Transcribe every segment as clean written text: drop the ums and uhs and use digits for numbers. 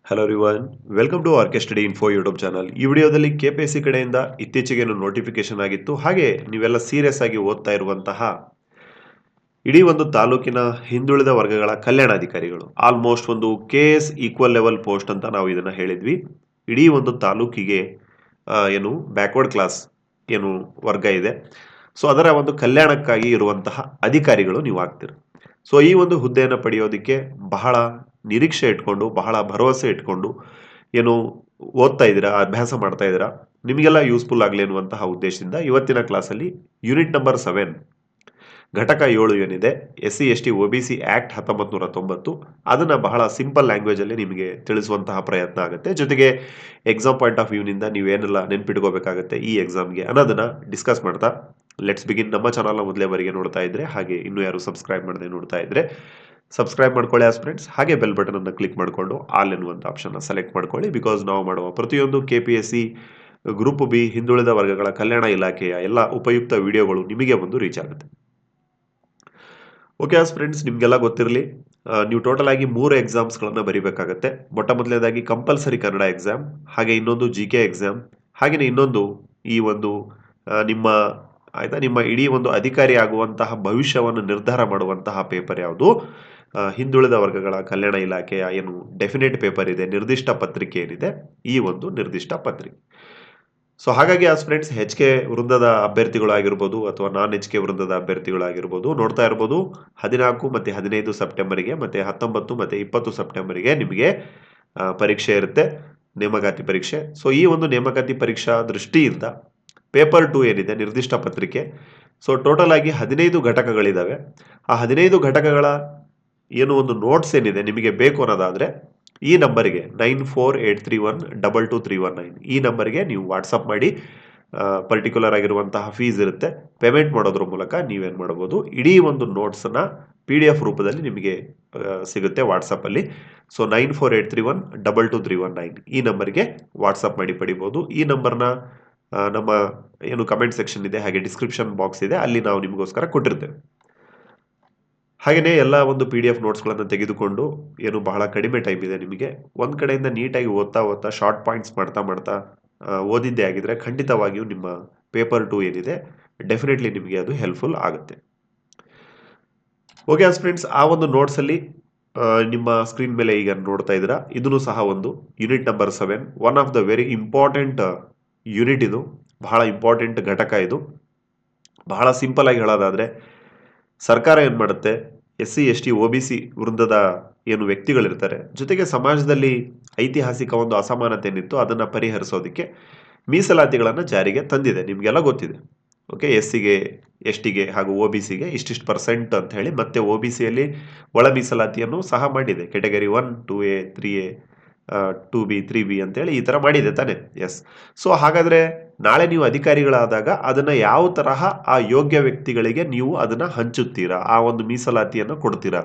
Hello everyone, welcome to R K study info YouTube channel. ಈ ವಿಡಿಯೋದಲ್ಲಿ KPSC ಕಡೆಯಿಂದ ಇತ್ತೀಚೆಗೆ ನೋಟಿಫಿಕೇಶನ್ ಆಗಿತ್ತು. ಹಾಗೆ ನೀವೆಲ್ಲ ಸೀರಿಯಸ್ ಆಗಿ ಓದ್ತಾ ಇರುವಂತಹ ಇಡೀ ಒಂದು ತಾಲೂಕಿನ ಹಿಂದುಳಿದ ವರ್ಗಗಳ ಕಲ್ಯಾಣಾಧಿಕಾರಿಗಳು, ಆಲ್ಮೋಸ್ಟ್ ಒಂದು KS ಈಕ್ವಲ್ ಲೆವೆಲ್ ಪೋಸ್ಟ್ ಅಂತ ನಾವು ಇದನ್ನ ಹೇಳಿದ್ವಿ. ಇಡೀ ಒಂದು ತಾಲೂಕಿಗೆ ಏನು ಬ್ಯಾಕ್ವರ್ಡ್ ಕ್ಲಾಸ್ ಏನು ವರ್ಗ ಇದೆ, ಸೊ ಅದರ ಒಂದು ಕಲ್ಯಾಣಕ್ಕಾಗಿ ಇರುವಂತಹ ಅಧಿಕಾರಿಗಳು ನೀವು ಆಗ್ತೀರಿ. ಸೊ ಈ ಒಂದು ಹುದ್ದೆಯನ್ನು ಪಡೆಯೋದಕ್ಕೆ ಬಹಳ ನಿರೀಕ್ಷೆ ಇಟ್ಕೊಂಡು, ಬಹಳ ಭರವಸೆ ಇಟ್ಕೊಂಡು ಏನು ಓದ್ತಾ ಇದ್ದೀರಾ, ಅಭ್ಯಾಸ ಮಾಡ್ತಾ ಇದ್ದೀರಾ, ನಿಮಗೆಲ್ಲ ಯೂಸ್ಫುಲ್ ಆಗಲಿ ಅನ್ನುವಂತಹ ಉದ್ದೇಶದಿಂದ ಇವತ್ತಿನ ಕ್ಲಾಸಲ್ಲಿ ಯೂನಿಟ್ ನಂಬರ್ 7 ಘಟಕ 7 ಏನಿದೆ, SC ST OBC ಆಕ್ಟ್ 1990, ಅದನ್ನ ಬಹಳ ಸಿಂಪಲ್ ಲ್ಯಾಂಗ್ವೇಜ್ ಅಲ್ಲಿ ನಿಮಗೆ ತಿಳಿಸುವಂತಹ ಪ್ರಯತ್ನ ಆಗುತ್ತೆ. ಜೊತೆಗೆ ಎಕ್ಸಾಮ್ ಪಾಯಿಂಟ್ ಆಫ್ ವ್ಯೂ ನಿಂದ ನೀವೇನೆಲ್ಲ ನೆನ್ಪಿಟ್ಕೋಬೇಕಾಗುತ್ತೆ ಈ ಎಕ್ಸಾಮ್ಗೆ ಅನ್ನೋದನ್ನ ಡಿಸ್ಕಸ್ ಮಾಡ್ತಾ ಲೆಟ್ಸ್ ಬಿಗಿನ್. ನಮ್ಮ ಚಾನಲ್ನ ಮೊದಲೇ ಬಾರಿಗೆ ನೋಡ್ತಾ ಇದ್ರೆ, ಹಾಗೆ ಇನ್ನೂ ಯಾರು ಸಬ್ಸ್ಕ್ರೈಬ್ ಮಾಡದೆ ನೋಡ್ತಾ ಇದ್ರೆ ಸಬ್ಸ್ಕ್ರೈಬ್ ಮಾಡ್ಕೊಳ್ಳಿ ಆಸ್ ಫ್ರೆಂಡ್ಸ್. ಹಾಗೆ ಬೆಲ್ ಬಟನ್ ಅನ್ನು ಕ್ಲಿಕ್ ಮಾಡಿಕೊಂಡು ಆಲ್ ಎನ್ನುವಂಥ ಆಪ್ಷನ್ ಸೆಲೆಕ್ಟ್ ಮಾಡ್ಕೊಳ್ಳಿ. ಬಿಕಾಸ್ ನಾವು ಮಾಡುವ ಪ್ರತಿಯೊಂದು KPSC ಗ್ರೂಪ್ ಬಿ ಹಿಂದುಳಿದ ವರ್ಗಗಳ ಕಲ್ಯಾಣ ಇಲಾಖೆಯ ಎಲ್ಲ ಉಪಯುಕ್ತ ವಿಡಿಯೋಗಳು ನಿಮಗೆ ಬಂದು ರೀಚ್ ಆಗುತ್ತೆ. ಓಕೆ ಆಸ್ ಫ್ರೆಂಡ್ಸ್, ನಿಮಗೆಲ್ಲ ಗೊತ್ತಿರಲಿ, ನೀವು ಟೋಟಲ್ ಆಗಿ 3 ಎಕ್ಸಾಮ್ಸ್ಗಳನ್ನು ಬರೀಬೇಕಾಗತ್ತೆ. ಮೊಟ್ಟ ಮೊದಲನೇದಾಗಿ ಕಂಪಲ್ಸರಿ ಕನ್ನಡ ಎಕ್ಸಾಮ್, ಹಾಗೆ ಇನ್ನೊಂದು GK ಎಕ್ಸಾಮ್, ಹಾಗೆಯೇ ಇನ್ನೊಂದು ಈ ಒಂದು ನಿಮ್ಮ ನಿಮ್ಮ ಇಡೀ ಒಂದು ಅಧಿಕಾರಿ ಆಗುವಂತಹ ಭವಿಷ್ಯವನ್ನು ನಿರ್ಧಾರ ಮಾಡುವಂತಹ ಪೇಪರ್ ಯಾವುದು, ಹಿಂದುಳಿದ ವರ್ಗಗಳ ಕಲ್ಯಾಣ ಇಲಾಖೆಯ ಏನು ಡೆಫಿನೆಟ್ ಪೇಪರ್ ಇದೆ, ನಿರ್ದಿಷ್ಟ ಪತ್ರಿಕೆ ಏನಿದೆ, ಈ ಒಂದು ನಿರ್ದಿಷ್ಟ ಪತ್ರಿಕೆ. ಸೊ ಹಾಗಾಗಿ ಆ ಫ್ರೆಂಡ್ಸ್, HK ವೃಂದದ ಅಭ್ಯರ್ಥಿಗಳಾಗಿರ್ಬೋದು ಅಥವಾ ನಾನ್ HK ವೃಂದದ ಅಭ್ಯರ್ಥಿಗಳಾಗಿರ್ಬೋದು ನೋಡ್ತಾ ಇರ್ಬೋದು, 14 ಮತ್ತೆ 15 ಸೆಪ್ಟೆಂಬರ್ಗೆ ಮತ್ತೆ 19 ಮತ್ತೆ 20 ಸೆಪ್ಟೆಂಬರ್ಗೆ ನಿಮಗೆ ಪರೀಕ್ಷೆ ಇರುತ್ತೆ, ನೇಮಕಾತಿ ಪರೀಕ್ಷೆ. ಸೊ ಈ ಒಂದು ನೇಮಕಾತಿ ಪರೀಕ್ಷಾ ದೃಷ್ಟಿಯಿಂದ ಪೇಪರ್ 2 ಏನಿದೆ, ನಿರ್ದಿಷ್ಟ ಪತ್ರಿಕೆ, ಸೊ ಟೋಟಲ್ ಆಗಿ 15 ಘಟಕಗಳಿದಾವೆ. ಆ 15 ಘಟಕಗಳ ಏನು ಒಂದು ನೋಟ್ಸ್ ಏನಿದೆ ನಿಮಗೆ ಬೇಕು ಅನ್ನೋದಾದ್ರೆ ಈ ನಂಬರ್ಗೆ 9483122319 ಈ ನಂಬರ್ಗೆ ನೀವು ವಾಟ್ಸಪ್ ಮಾಡಿ, ಪರ್ಟಿಕ್ಯುಲರ್ ಆಗಿರುವಂತಹ ಫೀಸ್ ಇರುತ್ತೆ, ಪೇಮೆಂಟ್ ಮಾಡೋದ್ರ ಮೂಲಕ ನೀವೇನು ಮಾಡಬಹುದು, ಇಡೀ ಒಂದು ನೋಟ್ಸನ್ನ PDF ರೂಪದಲ್ಲಿ ನಿಮಗೆ ಸಿಗುತ್ತೆ ವಾಟ್ಸಪ್ ಅಲ್ಲಿ. ಸೊ 9483122319 ಈ ನಂಬರ್ಗೆ ವಾಟ್ಸಪ್ ಮಾಡಿ ಪಡಿಬಹುದು. ಈ ನಂಬರ್ನ ನಮ್ಮ ಏನು ಕಮೆಂಟ್ ಸೆಕ್ಷನ್ ಇದೆ, ಹಾಗೆ ಡಿಸ್ಕ್ರಿಪ್ಷನ್ ಬಾಕ್ಸ್ ಇದೆ, ಅಲ್ಲಿ ನಾವು ನಿಮಗೋಸ್ಕರ ಕೊಟ್ಟಿರ್ತೇವೆ. ಹಾಗೆಯೇ ಎಲ್ಲ ಒಂದು PDF ನೋಟ್ಸ್ಗಳನ್ನು ತೆಗೆದುಕೊಂಡು, ಏನು ಬಹಳ ಕಡಿಮೆ ಟೈಮ್ ಇದೆ ನಿಮಗೆ, ಒಂದು ಕಡೆಯಿಂದ ನೀಟಾಗಿ ಓದ್ತಾ ಶಾರ್ಟ್ ಪಾಯಿಂಟ್ಸ್ ಮಾಡ್ತಾ ಓದಿದ್ದೇ ಆಗಿದ್ರೆ ಖಂಡಿತವಾಗಿಯೂ ನಿಮ್ಮ ಪೇಪರ್ 2 ಏನಿದೆ ಡೆಫಿನೆಟ್ಲಿ ನಿಮಗೆ ಅದು ಹೆಲ್ಪ್ಫುಲ್ ಆಗುತ್ತೆ. ಓಕೆ ಫ್ರೆಂಡ್ಸ್, ಆ ಒಂದು ನೋಟ್ಸ್ ಅಲ್ಲಿ ನಿಮ್ಮ ಸ್ಕ್ರೀನ್ ಮೇಲೆ ಈಗ ನೋಡ್ತಾ ಇದ್ದೀರಾ, ಇದನ್ನು ಸಹ ಒಂದು unit number 7, one of the very important unit. ಇದು ಬಹಳ ಇಂಪಾರ್ಟೆಂಟ್ ಘಟಕ. ಇದು ಬಹಳ ಸಿಂಪಲ್ ಆಗಿ ಹೇಳೋದಾದ್ರೆ, ಸರ್ಕಾರ ಏನ್ ಮಾಡುತ್ತೆ, SC ST OBC ವೃಂದದ ಏನು ವ್ಯಕ್ತಿಗಳಿರ್ತಾರೆ, ಜೊತೆಗೆ ಸಮಾಜದಲ್ಲಿ ಐತಿಹಾಸಿಕ ಒಂದು ಅಸಮಾನತೆ ಏನಿತ್ತು ಅದನ್ನ ಪರಿಹರಿಸೋದಕ್ಕೆ ಮೀಸಲಾತಿಗಳನ್ನು ಜಾರಿಗೆ ತಂದಿದೆ. ನಿಮ್ಗೆಲ್ಲ ಗೊತ್ತಿದೆ. ಓಕೆ, SCಗೆ STಗೆ ಹಾಗೂ OBCಗೆ ಇಷ್ಟಿಷ್ಟು % ಅಂತ ಹೇಳಿ, ಮತ್ತೆ OBCಯಲ್ಲಿ ಒಳ ಮೀಸಲಾತಿಯನ್ನು ಸಹ ಮಾಡಿದೆ. Category 1, 2A, 3A, 2B, 3B ಅಂತೇಳಿ ಈ ತರ ಮಾಡಿದೆ ತಾನೆ. ಎಸ್. ಸೊ ಹಾಗಾದ್ರೆ ನಾಳೆ ನೀವು ಅಧಿಕಾರಿಗಳಾದಾಗ ಅದನ್ನ ಯಾವ ತರಹ ಆ ಯೋಗ್ಯ ವ್ಯಕ್ತಿಗಳಿಗೆ ನೀವು ಅದನ್ನ ಹಂಚುತ್ತೀರಾ, ಆ ಒಂದು ಮೀಸಲಾತಿಯನ್ನು ಕೊಡ್ತೀರಾ.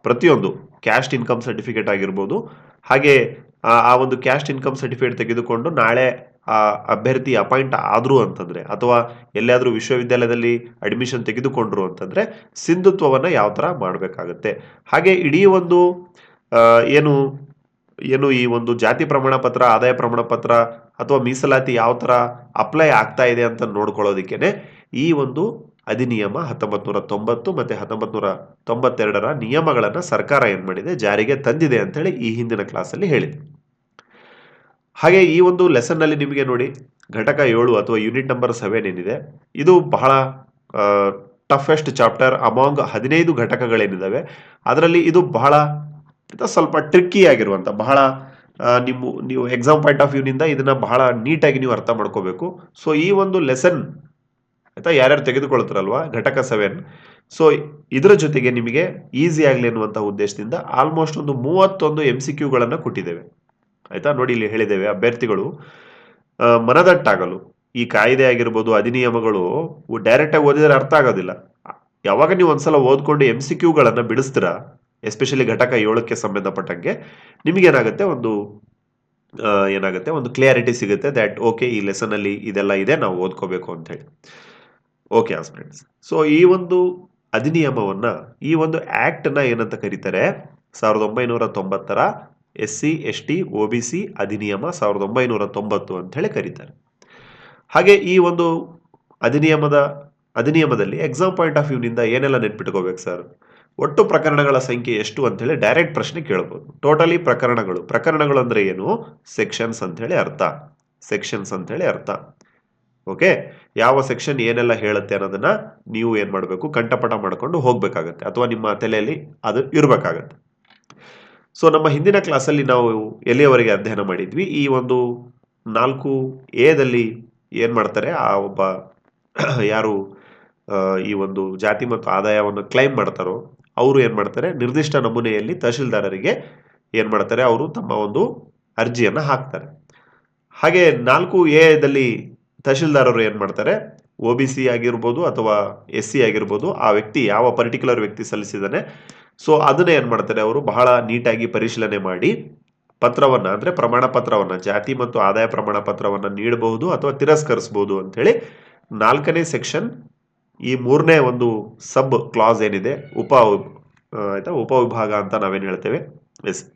ಪ್ರತಿಯೊಂದು ಕ್ಯಾಸ್ಟ್ ಇನ್ಕಮ್ ಸರ್ಟಿಫಿಕೇಟ್ ಆಗಿರ್ಬೋದು, ಹಾಗೆ ಆ ಒಂದು ಕ್ಯಾಸ್ಟ್ ಇನ್ಕಮ್ ಸರ್ಟಿಫಿಕೇಟ್ ತೆಗೆದುಕೊಂಡು ನಾಳೆ ಆ ಅಭ್ಯರ್ಥಿ ಅಪಾಯಿಂಟ್ ಆದ್ರು ಅಂತಂದ್ರೆ, ಅಥವಾ ಎಲ್ಲಾದ್ರೂ ವಿಶ್ವವಿದ್ಯಾಲಯದಲ್ಲಿ ಅಡ್ಮಿಷನ್ ತೆಗೆದುಕೊಂಡ್ರು ಅಂತಂದ್ರೆ ಸಿಂಧುತ್ವವನ್ನ ಯಾವ ತರ ಮಾಡಬೇಕಾಗತ್ತೆ, ಹಾಗೆ ಇಡೀ ಒಂದು ಏನು ಏನು ಈ ಒಂದು ಜಾತಿ ಪ್ರಮಾಣ ಪತ್ರ, ಆದಾಯ ಪ್ರಮಾಣ ಪತ್ರ ಅಥವಾ ಮೀಸಲಾತಿ ಯಾವ ತರ ಅಪ್ಲೈ ಆಗ್ತಾ ಇದೆ ಅಂತ ನೋಡ್ಕೊಳ್ಳೋದಕ್ಕೇನೆ ಈ ಒಂದು ಅಧಿನಿಯಮ 1990 ಮತ್ತೆ 1992ರ ನಿಯಮಗಳನ್ನ ಸರ್ಕಾರ ಏನ್ ಮಾಡಿದೆ, ಜಾರಿಗೆ ತಂದಿದೆ ಅಂತ ಹೇಳಿ ಈ ಹಿಂದಿನ ಕ್ಲಾಸ್ ಅಲ್ಲಿ ಹೇಳಿದೆ. ಹಾಗೆ ಈ ಒಂದು ಲೆಸನ್ ನಲ್ಲಿ ನಿಮಗೆ ನೋಡಿ, ಘಟಕ 7 ಅಥವಾ ಯೂನಿಟ್ ನಂಬರ್ 7 ಏನಿದೆ, ಇದು ಬಹಳ ಟಫೆಸ್ಟ್ ಚಾಪ್ಟರ್ ಅಮಾಂಗ್ 15 ಘಟಕಗಳೇನಿದಾವೆ ಅದರಲ್ಲಿ ಇದು ಬಹಳ ಸ್ವಲ್ಪ ಟ್ರಿಕ್ಕಿ ಆಗಿರುವಂತ, ಬಹಳ ನೀವು ಎಕ್ಸಾಮ್ ಪಾಯಿಂಟ್ ಆಫ್ ವ್ಯೂ ನಿಂದ ಇದನ್ನ ಬಹಳ ನೀಟಾಗಿ ನೀವು ಅರ್ಥ ಮಾಡ್ಕೋಬೇಕು. ಸೊ ಈ ಒಂದು ಲೆಸನ್ ಆಯ್ತಾ, ಯಾರ್ಯಾರು ತೆಗೆದುಕೊಳ್ತಾರಲ್ವಾ ಘಟಕ 7, ಸೊ ಇದರ ಜೊತೆಗೆ ನಿಮಗೆ ಈಸಿ ಆಗಲಿ ಅನ್ನುವಂಥ ಉದ್ದೇಶದಿಂದ ಆಲ್ಮೋಸ್ಟ್ ಒಂದು 31 MCQಗಳನ್ನ ಕೊಟ್ಟಿದ್ದೇವೆ. ಆಯ್ತಾ, ನೋಡಿ ಇಲ್ಲಿ ಹೇಳಿದ್ದೇವೆ, ಅಭ್ಯರ್ಥಿಗಳು ಮನದಟ್ಟಾಗಲು ಈ ಕಾಯ್ದೆ ಆಗಿರ್ಬೋದು, ಅಧಿನಿಯಮಗಳು ಡೈರೆಕ್ಟ್ ಆಗಿ ಓದಿದ್ರೆ ಅರ್ಥ ಆಗೋದಿಲ್ಲ. ಯಾವಾಗ ನೀವು ಒಂದ್ಸಲ ಓದ್ಕೊಂಡು MCQಗಳನ್ನ ಬಿಡಿಸ್ತೀರಾ, ಎಸ್ಪೆಷಲಿ ಘಟಕ 7ಕ್ಕೆ ಸಂಬಂಧಪಟ್ಟಂಗೆ, ನಿಮಗೇನಾಗುತ್ತೆ, ಒಂದು ಕ್ಲಿಯಾರಿಟಿ ಸಿಗುತ್ತೆ ದಟ್ ಓಕೆ, ಈ ಲೆಸನ್ ಅಲ್ಲಿ ಇದೆಲ್ಲ ಇದೆ, ನಾವು ಓದ್ಕೋಬೇಕು ಅಂತ ಹೇಳಿ. ಓಕೆ ಫ್ರೆಂಡ್ಸ್, ಸೊ ಈ ಒಂದು ಅಧಿನಿಯಮವನ್ನ, ಈ ಒಂದು ಆಕ್ಟ್ ನ ಏನಂತ ಕರೀತಾರೆ, 1990ರ SC ST OBC ಅಧಿನಿಯಮ 1990 ಅಂತ ಹೇಳಿ ಕರೀತಾರೆ. ಹಾಗೆ ಈ ಒಂದು ಅಧಿನಿಯಮದಲ್ಲಿ ಎಕ್ಸಾಮ್ ಪಾಯಿಂಟ್ ಆಫ್ ವ್ಯೂನಿಂದ ಏನೆಲ್ಲ ನೆನ್ಪಿಟ್ಕೋಬೇಕು ಸರ್? ಒಟ್ಟು ಪ್ರಕರಣಗಳ ಸಂಖ್ಯೆ ಎಷ್ಟು ಅಂತ ಹೇಳಿ ಡೈರೆಕ್ಟ್ ಪ್ರಶ್ನೆ ಕೇಳಬಹುದು. ಟೋಟಲಿ ಪ್ರಕರಣಗಳು ಅಂದ್ರೆ ಏನು? ಸೆಕ್ಷನ್ಸ್ ಅಂತ ಹೇಳಿ ಅರ್ಥ. ಓಕೆ, ಯಾವ ಸೆಕ್ಷನ್ ಏನೆಲ್ಲ ಹೇಳುತ್ತೆ ಅನ್ನೋದನ್ನ ನೀವು ಏನ್ ಮಾಡಬೇಕು, ಕಂಠಪಟ ಮಾಡ್ಕೊಂಡು ಹೋಗ್ಬೇಕಾಗತ್ತೆ, ಅಥವಾ ನಿಮ್ಮ ತಲೆಯಲ್ಲಿ ಅದು ಇರ್ಬೇಕಾಗತ್ತೆ. ಸೊ ನಮ್ಮ ಹಿಂದಿನ ಕ್ಲಾಸಲ್ಲಿ ನಾವು ಎಲ್ಲಿಯವರೆಗೆ ಅಧ್ಯಯನ ಮಾಡಿದ್ವಿ, ಈ ಒಂದು 4A ಏನ್ ಮಾಡ್ತಾರೆ, ಆ ಒಬ್ಬ ಯಾರು ಈ ಒಂದು ಜಾತಿ ಮತ್ತು ಆದಾಯವನ್ನು ಕ್ಲೈಮ್ ಮಾಡ್ತಾರೋ ಅವರು ಏನ್ ಮಾಡ್ತಾರೆ, ನಿರ್ದಿಷ್ಟ ನಮೂನೆಯಲ್ಲಿ ತಹಶೀಲ್ದಾರರಿಗೆ ಏನ್ ಮಾಡ್ತಾರೆ, ಅವರು ತಮ್ಮ ಒಂದು ಅರ್ಜಿಯನ್ನ ಹಾಕ್ತಾರೆ. ಹಾಗೆ 4A ತಹಶೀಲ್ದಾರರು ಏನ್ ಮಾಡ್ತಾರೆ, OBC ಆಗಿರ್ಬೋದು ಅಥವಾ SC ಆಗಿರ್ಬೋದು, ಆ ವ್ಯಕ್ತಿ ಯಾವ ಪರ್ಟಿಕ್ಯುಲರ್ ವ್ಯಕ್ತಿ ಸಲ್ಲಿಸಿದಾನೆ, ಸೊ ಅದನ್ನ ಏನ್ ಮಾಡ್ತಾರೆ, ಅವರು ಬಹಳ ನೀಟಾಗಿ ಪರಿಶೀಲನೆ ಮಾಡಿ ಪತ್ರವನ್ನ ಅಂದ್ರೆ ಪ್ರಮಾಣ ಪತ್ರವನ್ನ, ಜಾತಿ ಮತ್ತು ಆದಾಯ ಪ್ರಮಾಣ ಪತ್ರವನ್ನ ನೀಡಬಹುದು ಅಥವಾ ತಿರಸ್ಕರಿಸಬಹುದು ಅಂತ ಹೇಳಿ 4ನೇ ಸೆಕ್ಷನ್ ಈ 3ನೇ ಒಂದು ಸಬ್ ಕ್ಲಾಸ್ ಏನಿದೆ, ಉಪವಿಭಾಗ ಅಂತ ನಾವೇನ್ ಹೇಳ್ತೇವೆ,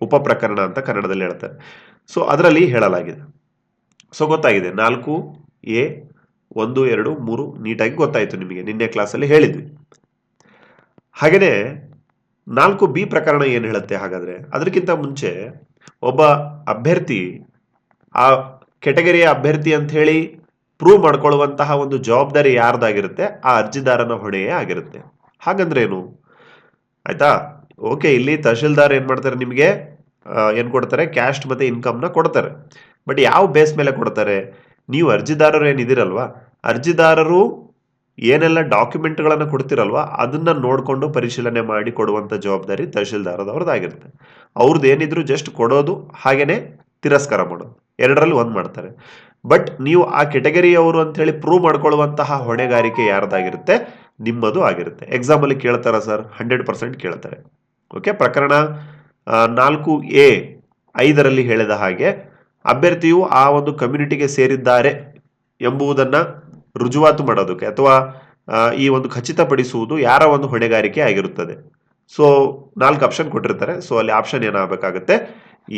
ಉಪ ಪ್ರಕರಣ ಅಂತ ಕನ್ನಡದಲ್ಲಿ ಹೇಳ್ತಾರೆ. ಸೊ ಅದರಲ್ಲಿ ಹೇಳಲಾಗಿದೆ. ಸೊ ಗೊತ್ತಾಗಿದೆ, 4A 1, 2, 3 ನೀಟಾಗಿ ಗೊತ್ತಾಯ್ತು ನಿಮಗೆ, ನಿನ್ನೆ ಕ್ಲಾಸಲ್ಲಿ ಹೇಳಿದ್ವಿ. ಹಾಗೇನೆ 4B ಪ್ರಕರಣ ಏನ್ ಹೇಳುತ್ತೆ ಹಾಗಾದ್ರೆ, ಅದಕ್ಕಿಂತ ಮುಂಚೆ ಒಬ್ಬ ಅಭ್ಯರ್ಥಿ ಆ ಕೆಟಗರಿಯ ಅಭ್ಯರ್ಥಿ ಅಂತ ಹೇಳಿ ಪ್ರೂವ್ ಮಾಡ್ಕೊಳ್ಳುವಂತಹ ಒಂದು ಜವಾಬ್ದಾರಿ ಯಾರ್ದಾಗಿರುತ್ತೆ, ಆ ಅರ್ಜಿದಾರನ ಹೊಣೆಯೇ ಆಗಿರುತ್ತೆ. ಹಾಗಂದ್ರೆ ಏನು ಆಯ್ತಾ? ಓಕೆ, ಇಲ್ಲಿ ತಹಶೀಲ್ದಾರ್ ಏನ್ ಮಾಡ್ತಾರೆ, ನಿಮಗೆ ಏನ್ ಕೊಡ್ತಾರೆ, ಕ್ಯಾಸ್ಟ್ ಮತ್ತೆ ಇನ್ಕಮ್ನ ಕೊಡ್ತಾರೆ. ಬಟ್ ಯಾವ ಬೇಸ್ ಮೇಲೆ ಕೊಡ್ತಾರೆ? ನೀವು ಅರ್ಜಿದಾರರು ಏನಿದಿರಲ್ವಾ, ಅರ್ಜಿದಾರರು ಏನೆಲ್ಲ ಡಾಕ್ಯುಮೆಂಟ್ಗಳನ್ನು ಕೊಡ್ತಿರಲ್ವಾ, ಅದನ್ನ ನೋಡ್ಕೊಂಡು ಪರಿಶೀಲನೆ ಮಾಡಿ ಕೊಡುವಂತ ಜವಾಬ್ದಾರಿ ತಹಶೀಲ್ದಾರದವ್ರದ್ದಾಗಿರುತ್ತೆ. ಅವ್ರದ್ದು ಏನಿದ್ರು ಜಸ್ಟ್ ಕೊಡೋದು, ಹಾಗೇನೆ ತಿರಸ್ಕಾರ ಮಾಡೋದು, ಎರಡರಲ್ಲಿ ಒಂದ್ ಮಾಡ್ತಾರೆ. ಬಟ್ ನೀವು ಆ ಕೆಟಗರಿಯವರು ಅಂತ ಹೇಳಿ ಪ್ರೂವ್ ಮಾಡ್ಕೊಳ್ಳುವಂತಹ ಹೊಣೆಗಾರಿಕೆ ಯಾರ್ದಾಗಿರುತ್ತೆ, ನಿಮ್ಮದು ಆಗಿರುತ್ತೆ. ಎಕ್ಸಾಮ್ ಅಲ್ಲಿ ಕೇಳ್ತಾರ ಸರ್? 100% ಕೇಳ್ತಾರೆ. ಓಕೆ, ಪ್ರಕರಣ 4A 5ರಲ್ಲಿ ಹೇಳಿದ ಹಾಗೆ ಅಭ್ಯರ್ಥಿಯು ಆ ಒಂದು ಕಮ್ಯುನಿಟಿಗೆ ಸೇರಿದ್ದಾರೆ ಎಂಬುದನ್ನ ರುಜುವಾತು ಮಾಡೋದಕ್ಕೆ ಅಥವಾ ಈ ಒಂದು ಖಚಿತಪಡಿಸುವುದು ಯಾರ ಒಂದು ಹೊಣೆಗಾರಿಕೆ ಆಗಿರುತ್ತದೆ. ಸೊ 4 ಆಪ್ಷನ್ ಕೊಟ್ಟಿರ್ತಾರೆ. ಸೊ ಅಲ್ಲಿ ಆಪ್ಷನ್ ಏನಾಗಬೇಕಾಗತ್ತೆ,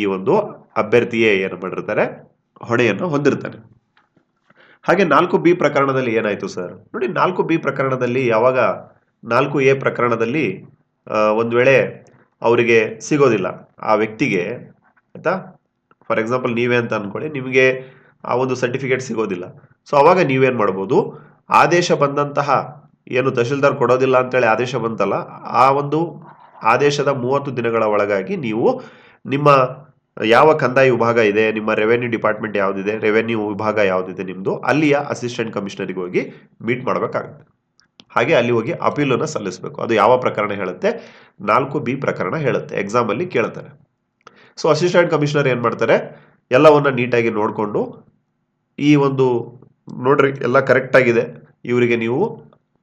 ಈ ಒಂದು ಅಭ್ಯರ್ಥಿಯೇ ಏನು ಮಾಡಿರ್ತಾರೆ, ಹೊಣೆಯನ್ನು ಹೊಂದಿರ್ತಾನೆ. ಹಾಗೆ 4B ಪ್ರಕರಣದಲ್ಲಿ ಏನಾಯ್ತು ಸರ್ ನೋಡಿ, 4B ಪ್ರಕರಣದಲ್ಲಿ ಯಾವಾಗ 4A ಪ್ರಕರಣದಲ್ಲಿ ಒಂದ್ ವೇಳೆ ಅವರಿಗೆ ಸಿಗೋದಿಲ್ಲ ಆ ವ್ಯಕ್ತಿಗೆ, ಆಯ್ತಾ, ಫಾರ್ ಎಕ್ಸಾಂಪಲ್ ನೀವೇ ಅಂತ ಅನ್ಕೊಳ್ಳಿ, ನಿಮಗೆ ಆ ಒಂದು ಸರ್ಟಿಫಿಕೇಟ್ ಸಿಗೋದಿಲ್ಲ. ಸೊ ಅವಾಗ ನೀವೇನ್ ಮಾಡ್ಬೋದು, ಆದೇಶ ಬಂದಂತಹ ಏನು ತಹಶೀಲ್ದಾರ್ ಕೊಡೋದಿಲ್ಲ ಅಂತೇಳಿ ಆದೇಶ ಬಂತಲ್ಲ, ಆ ಒಂದು ಆದೇಶದ 30 ದಿನಗಳ ಒಳಗಾಗಿ ನೀವು ನಿಮ್ಮ ಯಾವ ಕಂದಾಯ ವಿಭಾಗ ಇದೆ, ನಿಮ್ಮ ರೆವೆನ್ಯೂ ಡಿಪಾರ್ಟ್ಮೆಂಟ್ ಯಾವ್ದಿದೆ, ರೆವೆನ್ಯೂ ವಿಭಾಗ ಯಾವ್ದಿದೆ ನಿಮ್ದು, ಅಲ್ಲಿಯ ಅಸಿಸ್ಟೆಂಟ್ ಕಮಿಷನರ್ಗೆ ಹೋಗಿ ಮೀಟ್ ಮಾಡಬೇಕಾಗುತ್ತೆ. ಹಾಗೆ ಅಲ್ಲಿ ಹೋಗಿ ಅಪೀಲನ್ನು ಸಲ್ಲಿಸಬೇಕು. ಅದು ಯಾವ ಪ್ರಕರಣ ಹೇಳುತ್ತೆ, 4B ಪ್ರಕರಣ ಹೇಳುತ್ತೆ, ಎಕ್ಸಾಮ್ ಅಲ್ಲಿ ಕೇಳ್ತಾರೆ. ಸೊ ಅಸಿಸ್ಟೆಂಟ್ ಕಮಿಷನರ್ ಏನ್ ಮಾಡ್ತಾರೆ, ಎಲ್ಲವನ್ನ ನೀಟಾಗಿ ನೋಡ್ಕೊಂಡು ಈ ಒಂದು ನೋಡ್ರಿ ಎಲ್ಲ ಕರೆಕ್ಟ್ ಆಗಿದೆ, ಇವರಿಗೆ ನೀವು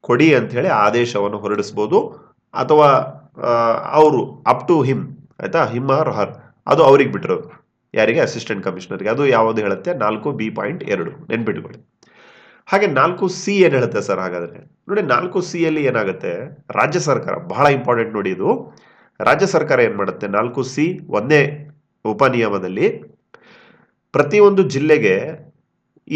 ಕೊಡಿ ಅಂತ ಹೇಳಿ ಆದೇಶವನ್ನು ಹೊರಡಿಸಬಹುದು, ಅಥವಾ ಅವರು ಅಪ್ ಟು ಹಿಮ್, ಆಯ್ತಾ, ಹಿಮ್ ಆರ್ ಹರ್, ಅದು ಅವ್ರಿಗೆ ಬಿಟ್ಟಿರೋದು. ಯಾರಿಗೆ? ಅಸಿಸ್ಟೆಂಟ್ ಕಮಿಷನರ್ಗೆ. ಅದು ಯಾವುದು ಹೇಳುತ್ತೆ, 4B.2 ನೆನ್ಪಿಟ್ಕೊಳ್ಳಿ. ಹಾಗೆ 4C ಏನ್ ಹೇಳುತ್ತೆ ಸರ್ ಹಾಗಾದ್ರೆ ನೋಡಿ, 4C ಅಲ್ಲಿ ಏನಾಗುತ್ತೆ, ರಾಜ್ಯ ಸರ್ಕಾರ ಬಹಳ ಇಂಪಾರ್ಟೆಂಟ್ ನೋಡಿ ಇದು. ರಾಜ್ಯ ಸರ್ಕಾರ ಏನ್ ಮಾಡುತ್ತೆ, 4C 1ನೇ ಉಪನಿಯಮದಲ್ಲಿ ಪ್ರತಿಯೊಂದು ಜಿಲ್ಲೆಗೆ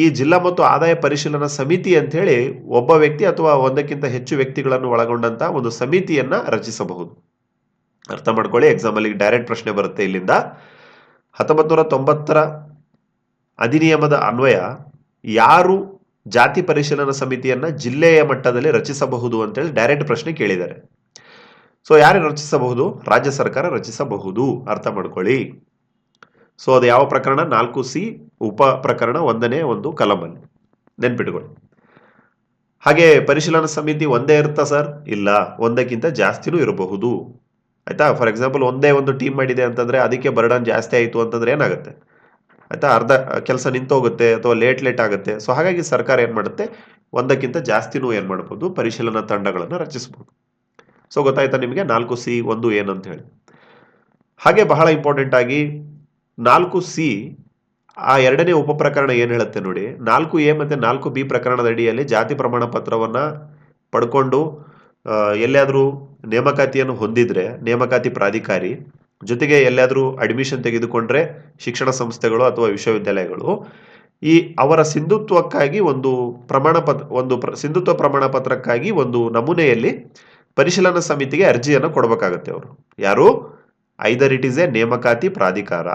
ಈ ಜಿಲ್ಲಾ ಮತ್ತು ಆದಾಯ ಪರಿಶೀಲನಾ ಸಮಿತಿ ಅಂತ ಹೇಳಿ ಒಬ್ಬ ವ್ಯಕ್ತಿ ಅಥವಾ ಒಂದಕ್ಕಿಂತ ಹೆಚ್ಚು ವ್ಯಕ್ತಿಗಳನ್ನು ಒಳಗೊಂಡಂತ ಒಂದು ಸಮಿತಿಯನ್ನ ರಚಿಸಬಹುದು. ಅರ್ಥ ಮಾಡ್ಕೊಳ್ಳಿ, ಎಕ್ಸಾಮ್ ಅಲ್ಲಿ ಡೈರೆಕ್ಟ್ ಪ್ರಶ್ನೆ ಬರುತ್ತೆ ಇಲ್ಲಿಂದ. 1990ರ ಅಧಿನಿಯಮದ ಅನ್ವಯ ಯಾರು ಜಾತಿ ಪರಿಶೀಲನಾ ಸಮಿತಿಯನ್ನ ಜಿಲ್ಲೆಯ ಮಟ್ಟದಲ್ಲಿ ರಚಿಸಬಹುದು ಅಂತೇಳಿ ಡೈರೆಕ್ಟ್ ಪ್ರಶ್ನೆ ಕೇಳಿದ್ದಾರೆ. ಸೊ ಯಾರು ರಚಿಸಬಹುದು? ರಾಜ್ಯ ಸರ್ಕಾರ ರಚಿಸಬಹುದು. ಅರ್ಥ ಮಾಡ್ಕೊಳ್ಳಿ. ಸೊ ಅದು ಯಾವ ಪ್ರಕರಣ? 4C ಉಪ ಪ್ರಕರಣ 1ನೇ ಒಂದು ಕಲಮಲ್ಲಿ ನೆನ್ಪಿಟ್ಕೊಳ್ಳಿ. ಹಾಗೆ ಪರಿಶೀಲನಾ ಸಮಿತಿ ಒಂದೇ ಇರುತ್ತಾ ಸರ್? ಇಲ್ಲ, ಒಂದಕ್ಕಿಂತ ಜಾಸ್ತಿನೂ ಇರಬಹುದು. ಆಯ್ತಾ, ಫಾರ್ ಎಕ್ಸಾಂಪಲ್ ಒಂದೇ ಒಂದು ಟೀಮ್ ಮಾಡಿದೆ ಅಂತಂದ್ರೆ ಅದಕ್ಕೆ ಬರ್ಡನ್ ಜಾಸ್ತಿ ಆಯಿತು ಅಂತಂದ್ರೆ ಏನಾಗುತ್ತೆ, ಆಯ್ತಾ, ಅರ್ಧ ಕೆಲಸ ನಿಂತೋಗುತ್ತೆ ಅಥವಾ ಲೇಟ್ ಆಗುತ್ತೆ. ಸೊ ಹಾಗಾಗಿ ಸರ್ಕಾರ ಏನ್ ಮಾಡುತ್ತೆ, ಒಂದಕ್ಕಿಂತ ಜಾಸ್ತಿನೂ ಏನ್ ಮಾಡಬಹುದು, ಪರಿಶೀಲನಾ ತಂಡಗಳನ್ನು ರಚಿಸಬಹುದು. ಸೊ ಗೊತ್ತಾಯ್ತಾ ನಿಮಗೆ 4C ಏನಂತ ಹೇಳಿ. ಹಾಗೆ ಬಹಳ ಇಂಪಾರ್ಟೆಂಟ್ ಆಗಿ 4C ಆ 2ನೇ ಉಪ ಪ್ರಕರಣ ಏನ್ ಹೇಳುತ್ತೆ ನೋಡಿ, 4A ಮತ್ತೆ 4B ಪ್ರಕರಣದ ಅಡಿಯಲ್ಲಿ ಜಾತಿ ಪ್ರಮಾಣ ಪತ್ರವನ್ನ ಪಡ್ಕೊಂಡು ಎಲ್ಲಾದ್ರೂ ನೇಮಕಾತಿಯನ್ನು ಹೊಂದಿದ್ರೆ ನೇಮಕಾತಿ ಪ್ರಾಧಿಕಾರಿ ಜೊತೆಗೆ ಎಲ್ಲಾದರೂ ಅಡ್ಮಿಷನ್ ತೆಗೆದುಕೊಂಡ್ರೆ ಶಿಕ್ಷಣ ಸಂಸ್ಥೆಗಳು ಅಥವಾ ವಿಶ್ವವಿದ್ಯಾಲಯಗಳು ಈ ಅವರ ಸಿಂಧುತ್ವಕ್ಕಾಗಿ ಸಿಂಧುತ್ವ ಪ್ರಮಾಣ ಪತ್ರಕ್ಕಾಗಿ ಒಂದು ನಮೂನೆಯಲ್ಲಿ ಪರಿಶೀಲನಾ ಸಮಿತಿಗೆ ಅರ್ಜಿಯನ್ನು ಕೊಡಬೇಕಾಗತ್ತೆ ಅವರು. ಯಾರು? ಐದರ್ ಇಟ್ ಇಸ್ ಎ ನೇಮಕಾತಿ ಪ್ರಾಧಿಕಾರ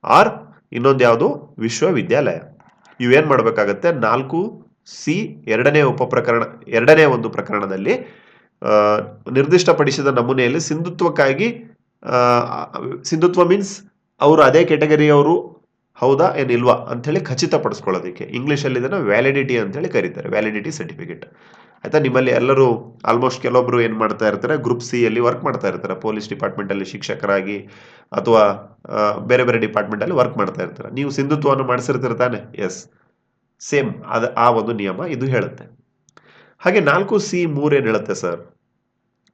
ಆರ್ ಇನ್ನೊಂದು ಯಾವುದು ವಿಶ್ವವಿದ್ಯಾಲಯ. ಇವೇನ್ ಮಾಡಬೇಕಾಗತ್ತೆ? 4C ಎರಡನೇ ಒಂದು ಪ್ರಕರಣದಲ್ಲಿ ನಿರ್ದಿಷ್ಟಪಡಿಸಿದ ನಮೂನೆಯಲ್ಲಿ ಸಿಂಧುತ್ವ ಮೀನ್ಸ್ ಅವರು ಅದೇ ಕೆಟಗರಿಯವರು ಹೌದಾ ಏನಿಲ್ವಾ ಅಂತ ಹೇಳಿ ಖಚಿತಪಡಿಸ್ಕೊಳ್ಳೋದಕ್ಕೆ ಇಂಗ್ಲಿಷಲ್ಲಿ ಇದನ್ನ ವ್ಯಾಲಿಡಿಟಿ ಅಂತ ಹೇಳಿ ಕರೀತಾರೆ, ವ್ಯಾಲಿಡಿಟಿ ಸರ್ಟಿಫಿಕೇಟ್. ಆಯ್ತಾ? ನಿಮ್ಮಲ್ಲಿ ಎಲ್ಲರೂ ಆಲ್ಮೋಸ್ಟ್ ಕೆಲವೊಬ್ರು ಏನ್ ಮಾಡ್ತಾ ಇರ್ತಾರೆ, ಗ್ರೂಪ್ ಸಿ ಅಲ್ಲಿ ವರ್ಕ್ ಮಾಡ್ತಾ ಇರ್ತಾರೆ, ಪೊಲೀಸ್ ಡಿಪಾರ್ಟ್ಮೆಂಟ್ ಅಲ್ಲಿ ಶಿಕ್ಷಕರಾಗಿ ಅಥವಾ ಬೇರೆ ಬೇರೆ ಡಿಪಾರ್ಟ್ಮೆಂಟ್ ಅಲ್ಲಿ ವರ್ಕ್ ಮಾಡ್ತಾ ಇರ್ತಾರೆ. ನೀವು ಸಿಂಧುತ್ವವನ್ನು ಮಾಡಿಸಿರ್ತೀರ ತಾನೆ? ಎಸ್, ಸೇಮ್ ಆ ಒಂದು ನಿಯಮ ಇದು ಹೇಳುತ್ತೆ. ಹಾಗೆ 4C3 ಏನ್ ಹೇಳುತ್ತೆ ಸರ್?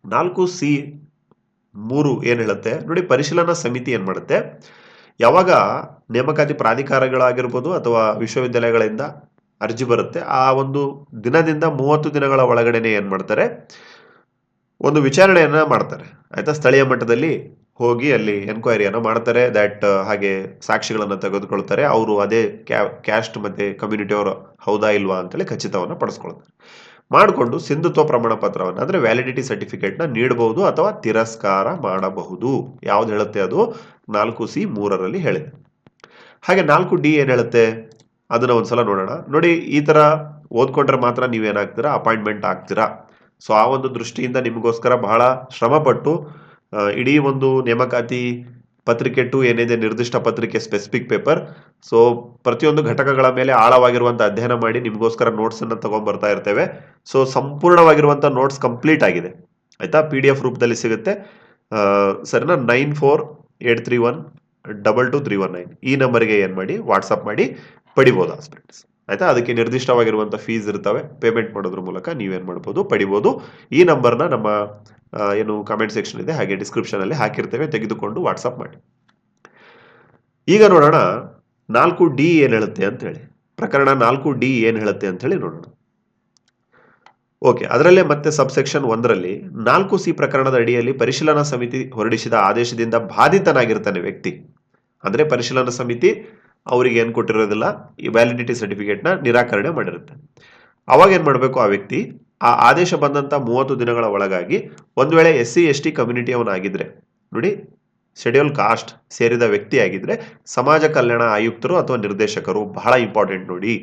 4C3 ಏನ್ ಹೇಳುತ್ತೆ ನೋಡಿ, ಪರಿಶೀಲನಾ ಸಮಿತಿ ಏನ್ ಮಾಡುತ್ತೆ, ಯಾವಾಗ ನೇಮಕಾತಿ ಪ್ರಾಧಿಕಾರಗಳಾಗಿರ್ಬೋದು ಅಥವಾ ವಿಶ್ವವಿದ್ಯಾಲಯಗಳಿಂದ ಅರ್ಜಿ ಬರುತ್ತೆ, ಆ ಒಂದು ದಿನದಿಂದ 30 ದಿನಗಳ ಒಳಗಡೆನೆ ಏನ್ ಮಾಡ್ತಾರೆ, ಒಂದು ವಿಚಾರಣೆಯನ್ನ ಮಾಡ್ತಾರೆ. ಆಯ್ತಾ? ಸ್ಥಳೀಯ ಮಟ್ಟದಲ್ಲಿ ಹೋಗಿ ಅಲ್ಲಿ ಎನ್ಕ್ವೈರಿಯನ್ನ ಮಾಡ್ತಾರೆ. ಹಾಗೆ ಸಾಕ್ಷಿಗಳನ್ನ ತೆಗೆದುಕೊಳ್ತಾರೆ. ಅವರು ಅದೇ ಕ್ಯಾಸ್ಟ್ ಮತ್ತೆ ಕಮ್ಯುನಿಟಿ ಅವರು ಹೌದಾ ಇಲ್ವಾ ಅಂತೇಳಿ ಖಚಿತವನ್ನ ಪಡಿಸ್ಕೊಳ್ತಾರೆ. ಮಾಡಿಕೊಂಡು ಸಿಂಧುತ್ವ ಪ್ರಮಾಣ ಪತ್ರವನ್ನು ಅಂದ್ರೆ ವ್ಯಾಲಿಡಿಟಿ ಸರ್ಟಿಫಿಕೇಟ್ ನ ನೀಡಬಹುದು ಅಥವಾ ತಿರಸ್ಕಾರ ಮಾಡಬಹುದು. ಯಾವ್ದು ಹೇಳುತ್ತೆ? ಅದು 4C3 ಹೇಳಿದೆ. ಹಾಗೆ 4D ಏನ್ ಹೇಳುತ್ತೆ ಅದನ್ನ ಒಂದ್ಸಲ ನೋಡೋಣ. ನೋಡಿ, ಈ ತರ ಓದ್ಕೊಂಡ್ರೆ ಮಾತ್ರ ನೀವೇನಾಗ್ತೀರಾ, ಅಪಾಯಿಂಟ್ಮೆಂಟ್ ಆಗ್ತೀರಾ. ಸೊ ಆ ಒಂದು ದೃಷ್ಟಿಯಿಂದ ನಿಮಗೋಸ್ಕರ ಬಹಳ ಶ್ರಮ ಪಟ್ಟು ಇಡೀ ಒಂದು ನೇಮಕಾತಿ ಪತ್ರಿಕೆ 2 ಏನಿದೆ, ನಿರ್ದಿಷ್ಟ ಪತ್ರಿಕೆ ಸ್ಪೆಸಿಫಿಕ್ ಪೇಪರ್, ಸೊ ಪ್ರತಿಯೊಂದು ಘಟಕಗಳ ಮೇಲೆ ಆಳವಾಗಿರುವಂತಹ ಅಧ್ಯಯನ ಮಾಡಿ ನಿಮಗೋಸ್ಕರ ನೋಟ್ಸ್ ಅನ್ನ ತಗೊಂಡ್ ಬರ್ತಾ ಇರ್ತೇವೆ. ಸೊ ಸಂಪೂರ್ಣವಾಗಿರುವಂತಹ ನೋಟ್ಸ್ ಕಂಪ್ಲೀಟ್ ಆಗಿದೆ. ಆಯ್ತಾ? PDF ರೂಪದಲ್ಲಿ ಸಿಗುತ್ತೆ. ಸರಿನಾ? 9483122319 ಈ ನಂಬರ್ಗೆ ಏನ್ ಮಾಡಿ, ವಾಟ್ಸಪ್ ಮಾಡಿ ಪಡಿಬಹುದು ಸ್ಟೂಡೆಂಟ್ಸ್. ಆಯ್ತಾ? ಅದಕ್ಕೆ ನಿರ್ದಿಷ್ಟವಾಗಿರುವಂತಹ ಫೀಸ್ ಇರ್ತವೆ. ಪೇಮೆಂಟ್ ಮಾಡೋದ್ರ ಮೂಲಕ ನೀವೇನ್ ಮಾಡ್ಬೋದು, ಪಡಿಬಹುದು. ಈ ನಂಬರ್ನ ನಮ್ಮ ಏನು ಕಮೆಂಟ್ ಸೆಕ್ಷನ್ ಇದೆ ಹಾಗೆ ಡಿಸ್ಕ್ರಿಪ್ಷನ್ ಅಲ್ಲಿ ಹಾಕಿರ್ತೇವೆ, ತೆಗೆದುಕೊಂಡು ವಾಟ್ಸಪ್ ಮಾಡಿ. ಈಗ ನೋಡೋಣ 4D ಏನ್ ಹೇಳುತ್ತೆ ಅಂತ ಹೇಳಿ. ಪ್ರಕರಣ 4D ಏನ್ ಹೇಳುತ್ತೆ ಅಂತ ಹೇಳಿ ನೋಡೋಣ. ಓಕೆ, ಅದರಲ್ಲೇ ಮತ್ತೆ ಸಬ್ಸೆಕ್ಷನ್ 1ರಲ್ಲಿ 4C ಪ್ರಕರಣದ ಅಡಿಯಲ್ಲಿ ಪರಿಶೀಲನಾ ಸಮಿತಿ ಹೊರಡಿಸಿದ ಆದೇಶದಿಂದ ಬಾಧಿತನಾಗಿರ್ತಾನೆ ವ್ಯಕ್ತಿ. ಅಂದ್ರೆ ಪರಿಶೀಲನಾ ಸಮಿತಿ ಅವರಿಗೆ ಏನ್ ಕೊಟ್ಟಿರೋದಿಲ್ಲ, ಈ ವ್ಯಾಲಿಡಿಟಿ ಸರ್ಟಿಫಿಕೇಟ್ ನ ನಿರಾಕರಣೆ ಮಾಡಿರುತ್ತೆ. ಅವಾಗ ಏನ್ ಮಾಡ್ಬೇಕು, ಆ ವ್ಯಕ್ತಿ ಆ ಆದೇಶ ಬಂದಂತ 30 ದಿನಗಳ ಒಳಗಾಗಿ ಒಂದ್ ವೇಳೆ SC/ST ಕಮ್ಯುನಿಟಿಯವನಾಗಿದ್ರೆ, ನೋಡಿ ಶೆಡ್ಯೂಲ್ ಕಾಸ್ಟ್ ಸೇರಿದ ವ್ಯಕ್ತಿ ಆಗಿದ್ರೆ ಸಮಾಜ ಕಲ್ಯಾಣ ಆಯುಕ್ತರು ಅಥವಾ ನಿರ್ದೇಶಕರು, ಬಹಳ ಇಂಪಾರ್ಟೆಂಟ್ ನೋಡಿ.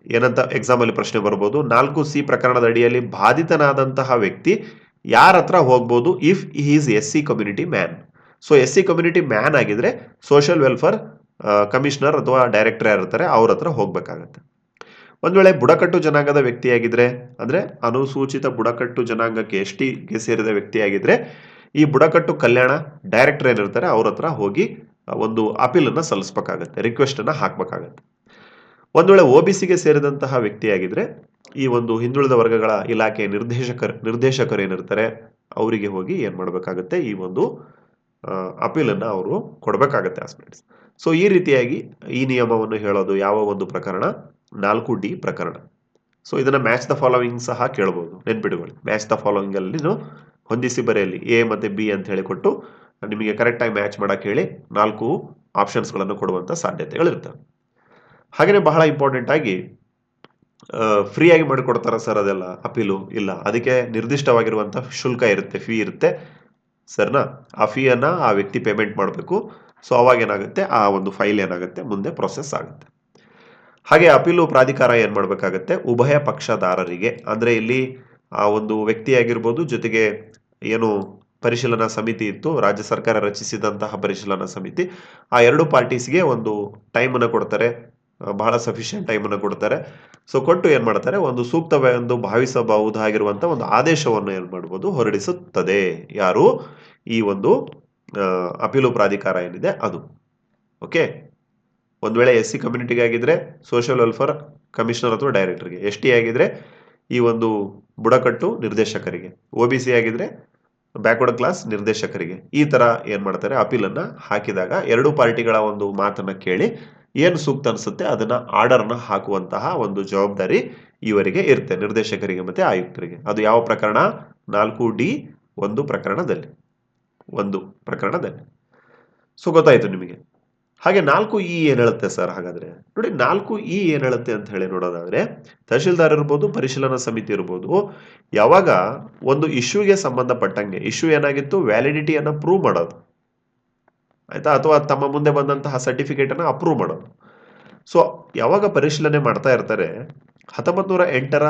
ಏನಂತ ಎಕ್ಸಾಮ್ ಅಲ್ಲಿ ಪ್ರಶ್ನೆ ಬರ್ಬೋದು, 4C ಪ್ರಕರಣದ ಅಡಿಯಲ್ಲಿ ಬಾಧಿತನಾದಂತಹ ವ್ಯಕ್ತಿ ಯಾರ ಹತ್ರ ಹೋಗ್ಬೋದು, if is SC community man. So SC community man ಆಗಿದ್ರೆ ಸೋಷಿಯಲ್ ವೆಲ್ಫೇರ್ ಕಮಿಷನರ್ ಅಥವಾ ಡೈರೆಕ್ಟರ್ ಯಾರಿರ್ತಾರೆ ಅವ್ರ ಹತ್ರ ಹೋಗ್ಬೇಕಾಗತ್ತೆ. ಒಂದ್ ವೇಳೆ ಬುಡಕಟ್ಟು ಜನಾಂಗದ ವ್ಯಕ್ತಿಯಾಗಿದ್ರೆ, ಅಂದ್ರೆ ಅನುಸೂಚಿತ ಬುಡಕಟ್ಟು ಜನಾಂಗಕ್ಕೆ STಗೆ ಸೇರಿದ ವ್ಯಕ್ತಿಯಾಗಿದ್ರೆ ಈ ಬುಡಕಟ್ಟು ಕಲ್ಯಾಣ ಡೈರೆಕ್ಟರ್ ಏನಿರ್ತಾರೆ ಅವ್ರ ಹತ್ರ ಹೋಗಿ ಒಂದು ಅಪೀಲ್ ಅನ್ನ ಸಲ್ಲಿಸಬೇಕಾಗತ್ತೆ, ರಿಕ್ವೆಸ್ಟ್ ಅನ್ನ ಹಾಕ್ಬೇಕಾಗತ್ತೆ. ಒಂದ್ ವೇಳೆ OBCಗೆ ಸೇರಿದಂತಹ ವ್ಯಕ್ತಿಯಾಗಿದ್ರೆ ಈ ಒಂದು ಹಿಂದುಳಿದ ವರ್ಗಗಳ ಇಲಾಖೆಯ ನಿರ್ದೇಶಕರು ಏನಿರ್ತಾರೆ ಅವರಿಗೆ ಹೋಗಿ ಏನ್ ಮಾಡ್ಬೇಕಾಗತ್ತೆ, ಈ ಒಂದು ಅಪೀಲ್ ಅನ್ನ ಅವರು ಕೊಡ್ಬೇಕಾಗತ್ತೆ ಸ್ಟೂಡೆಂಟ್ಸ್. ಸೊ ಈ ರೀತಿಯಾಗಿ ಈ ನಿಯಮವನ್ನು ಹೇಳೋದು ಯಾವ ಒಂದು ಪ್ರಕರಣ, 4D ಪ್ರಕರಣ. ಸೊ ಇದನ್ನ ಮ್ಯಾಚ್ ದ ಫಾಲೋವಿಂಗ್ ಸಹ ಕೇಳಬಹುದು, ನೆನ್ಪಿಟ್ಕೊಳ್ಳಿ. ಮ್ಯಾಚ್ ದ ಫಾಲೋವಿಂಗ್ ಅಲ್ಲಿ ಹೊಂದಿಸಿ ಬರೆಯಲ್ಲಿ A ಮತ್ತೆ B ಅಂತ ಹೇಳಿ ಕೊಟ್ಟು ನಿಮಗೆ ಕರೆಕ್ಟ್ ಆಗಿ ಮ್ಯಾಚ್ ಮಾಡಕ್ ಹೇಳಿ 4 ಆಪ್ಷನ್ಸ್ ಗಳನ್ನು ಕೊಡುವಂತ ಸಾಧ್ಯತೆಗಳಿರ್ತವೆ. ಹಾಗೇನೆ ಬಹಳ ಇಂಪಾರ್ಟೆಂಟ್ ಆಗಿ ಫ್ರೀ ಆಗಿ ಮಾಡಿಕೊಡ್ತಾರ ಸರ್ ಅದೆಲ್ಲ ಅಪೀಲು? ಇಲ್ಲ, ಅದಕ್ಕೆ ನಿರ್ದಿಷ್ಟವಾಗಿರುವಂತ ಶುಲ್ಕ ಇರುತ್ತೆ, ಫೀ ಇರುತ್ತೆ. ಸರ್ನಾ? ಆ ಫೀ ಅನ್ನ ಆ ವ್ಯಕ್ತಿ ಪೇಮೆಂಟ್ ಮಾಡಬೇಕು. ಸೊ ಅವಾಗ ಏನಾಗುತ್ತೆ, ಆ ಒಂದು ಫೈಲ್ ಏನಾಗುತ್ತೆ ಮುಂದೆ ಪ್ರೊಸೆಸ್ ಆಗುತ್ತೆ. ಹಾಗೆ ಅಪೀಲು ಪ್ರಾಧಿಕಾರ ಏನ್ ಮಾಡ್ಬೇಕಾಗತ್ತೆ, ಉಭಯ ಪಕ್ಷದಾರರಿಗೆ, ಅಂದ್ರೆ ಇಲ್ಲಿ ಆ ಒಂದು ವ್ಯಕ್ತಿ ಆಗಿರ್ಬೋದು, ಜೊತೆಗೆ ಏನು ಪರಿಶೀಲನಾ ಸಮಿತಿ ಇತ್ತು, ರಾಜ್ಯ ಸರ್ಕಾರ ರಚಿಸಿದಂತಹ ಪರಿಶೀಲನಾ ಸಮಿತಿ, ಆ ಎರಡು ಪಾರ್ಟೀಸ್ಗೆ ಒಂದು ಟೈಮ್ ಅನ್ನು ಕೊಡ್ತಾರೆ, ಬಹಳ ಸಫಿಶಿಯಂಟ್ ಟೈಮ್ ಅನ್ನು ಕೊಡ್ತಾರೆ. ಸೊ ಕೊಟ್ಟು ಏನ್ ಮಾಡ್ತಾರೆ, ಒಂದು ಸೂಕ್ತವೆಂದು ಭಾವಿಸಬಹುದಾಗಿರುವಂತ ಒಂದು ಆದೇಶವನ್ನು ಏನ್ ಮಾಡಬಹುದು, ಹೊರಡಿಸುತ್ತದೆ. ಯಾರು? ಈ ಒಂದು ಅಪೀಲು ಪ್ರಾಧಿಕಾರ ಏನಿದೆ ಅದು. ಓಕೆ, ಒಂದ್ ವೇಳೆ SC ಕಮ್ಯುನಿಟಿಗೆ ಆಗಿದ್ರೆ ಸೋಷಿಯಲ್ ವೆಲ್ಫೇರ್ ಕಮಿಷನರ್ ಅಥವಾ ಡೈರೆಕ್ಟರ್ಗೆ, ST ಆಗಿದ್ರೆ ಈ ಒಂದು ಬುಡಕಟ್ಟು ನಿರ್ದೇಶಕರಿಗೆ, OBC ಆಗಿದ್ರೆ ಬ್ಯಾಕ್ವರ್ಡ್ ಕ್ಲಾಸ್ ನಿರ್ದೇಶಕರಿಗೆ. ಈ ತರ ಏನ್ ಮಾಡ್ತಾರೆ, ಅಪೀಲ್ ಅನ್ನ ಹಾಕಿದಾಗ ಎರಡು ಪಾರ್ಟಿಗಳ ಒಂದು ಮಾತನ್ನ ಕೇಳಿ ಏನ್ ಸೂಕ್ತ ಅನ್ಸುತ್ತೆ ಅದನ್ನ ಆರ್ಡರ್ ನ ಹಾಕುವಂತಹ ಒಂದು ಜವಾಬ್ದಾರಿ ಇವರಿಗೆ ಇರುತ್ತೆ, ನಿರ್ದೇಶಕರಿಗೆ ಮತ್ತೆ ಆಯುಕ್ತರಿಗೆ. ಅದು ಯಾವ ಪ್ರಕರಣ? 4D ಒಂದು ಪ್ರಕರಣದಲ್ಲಿ. ಒಂದು ಪ್ರಕರಣದಲ್ಲಿ. ಸೊ ಗೊತ್ತಾಯ್ತು ನಿಮಗೆ. ಹಾಗೆ 4E ಏನ್ ಹೇಳುತ್ತೆ ಸರ್ ಹಾಗಾದ್ರೆ? ನೋಡಿ 4E ಏನ್ ಹೇಳುತ್ತೆ ಅಂತ ಹೇಳಿ ನೋಡೋದಾದ್ರೆ, ತಹಶೀಲ್ದಾರ್ ಇರ್ಬೋದು, ಪರಿಶೀಲನಾ ಸಮಿತಿ ಇರ್ಬೋದು, ಯಾವಾಗ ಒಂದು ಇಶ್ಯೂಗೆ ಸಂಬಂಧಪಟ್ಟಂಗೆ, ಇಶ್ಯೂ ಏನಾಗಿತ್ತು, ವ್ಯಾಲಿಡಿಟಿಯನ್ನ ಪ್ರೂವ್ ಮಾಡೋದು ಆಯ್ತಾ, ಅಥವಾ ತಮ್ಮ ಮುಂದೆ ಬಂದಂತಹ ಸರ್ಟಿಫಿಕೇಟ್ ಅನ್ನ ಅಪ್ರೂವ್ ಮಾಡೋದು. ಸೊ ಯಾವಾಗ ಪರಿಶೀಲನೆ ಮಾಡ್ತಾ ಇರ್ತಾರೆ, 1908ರ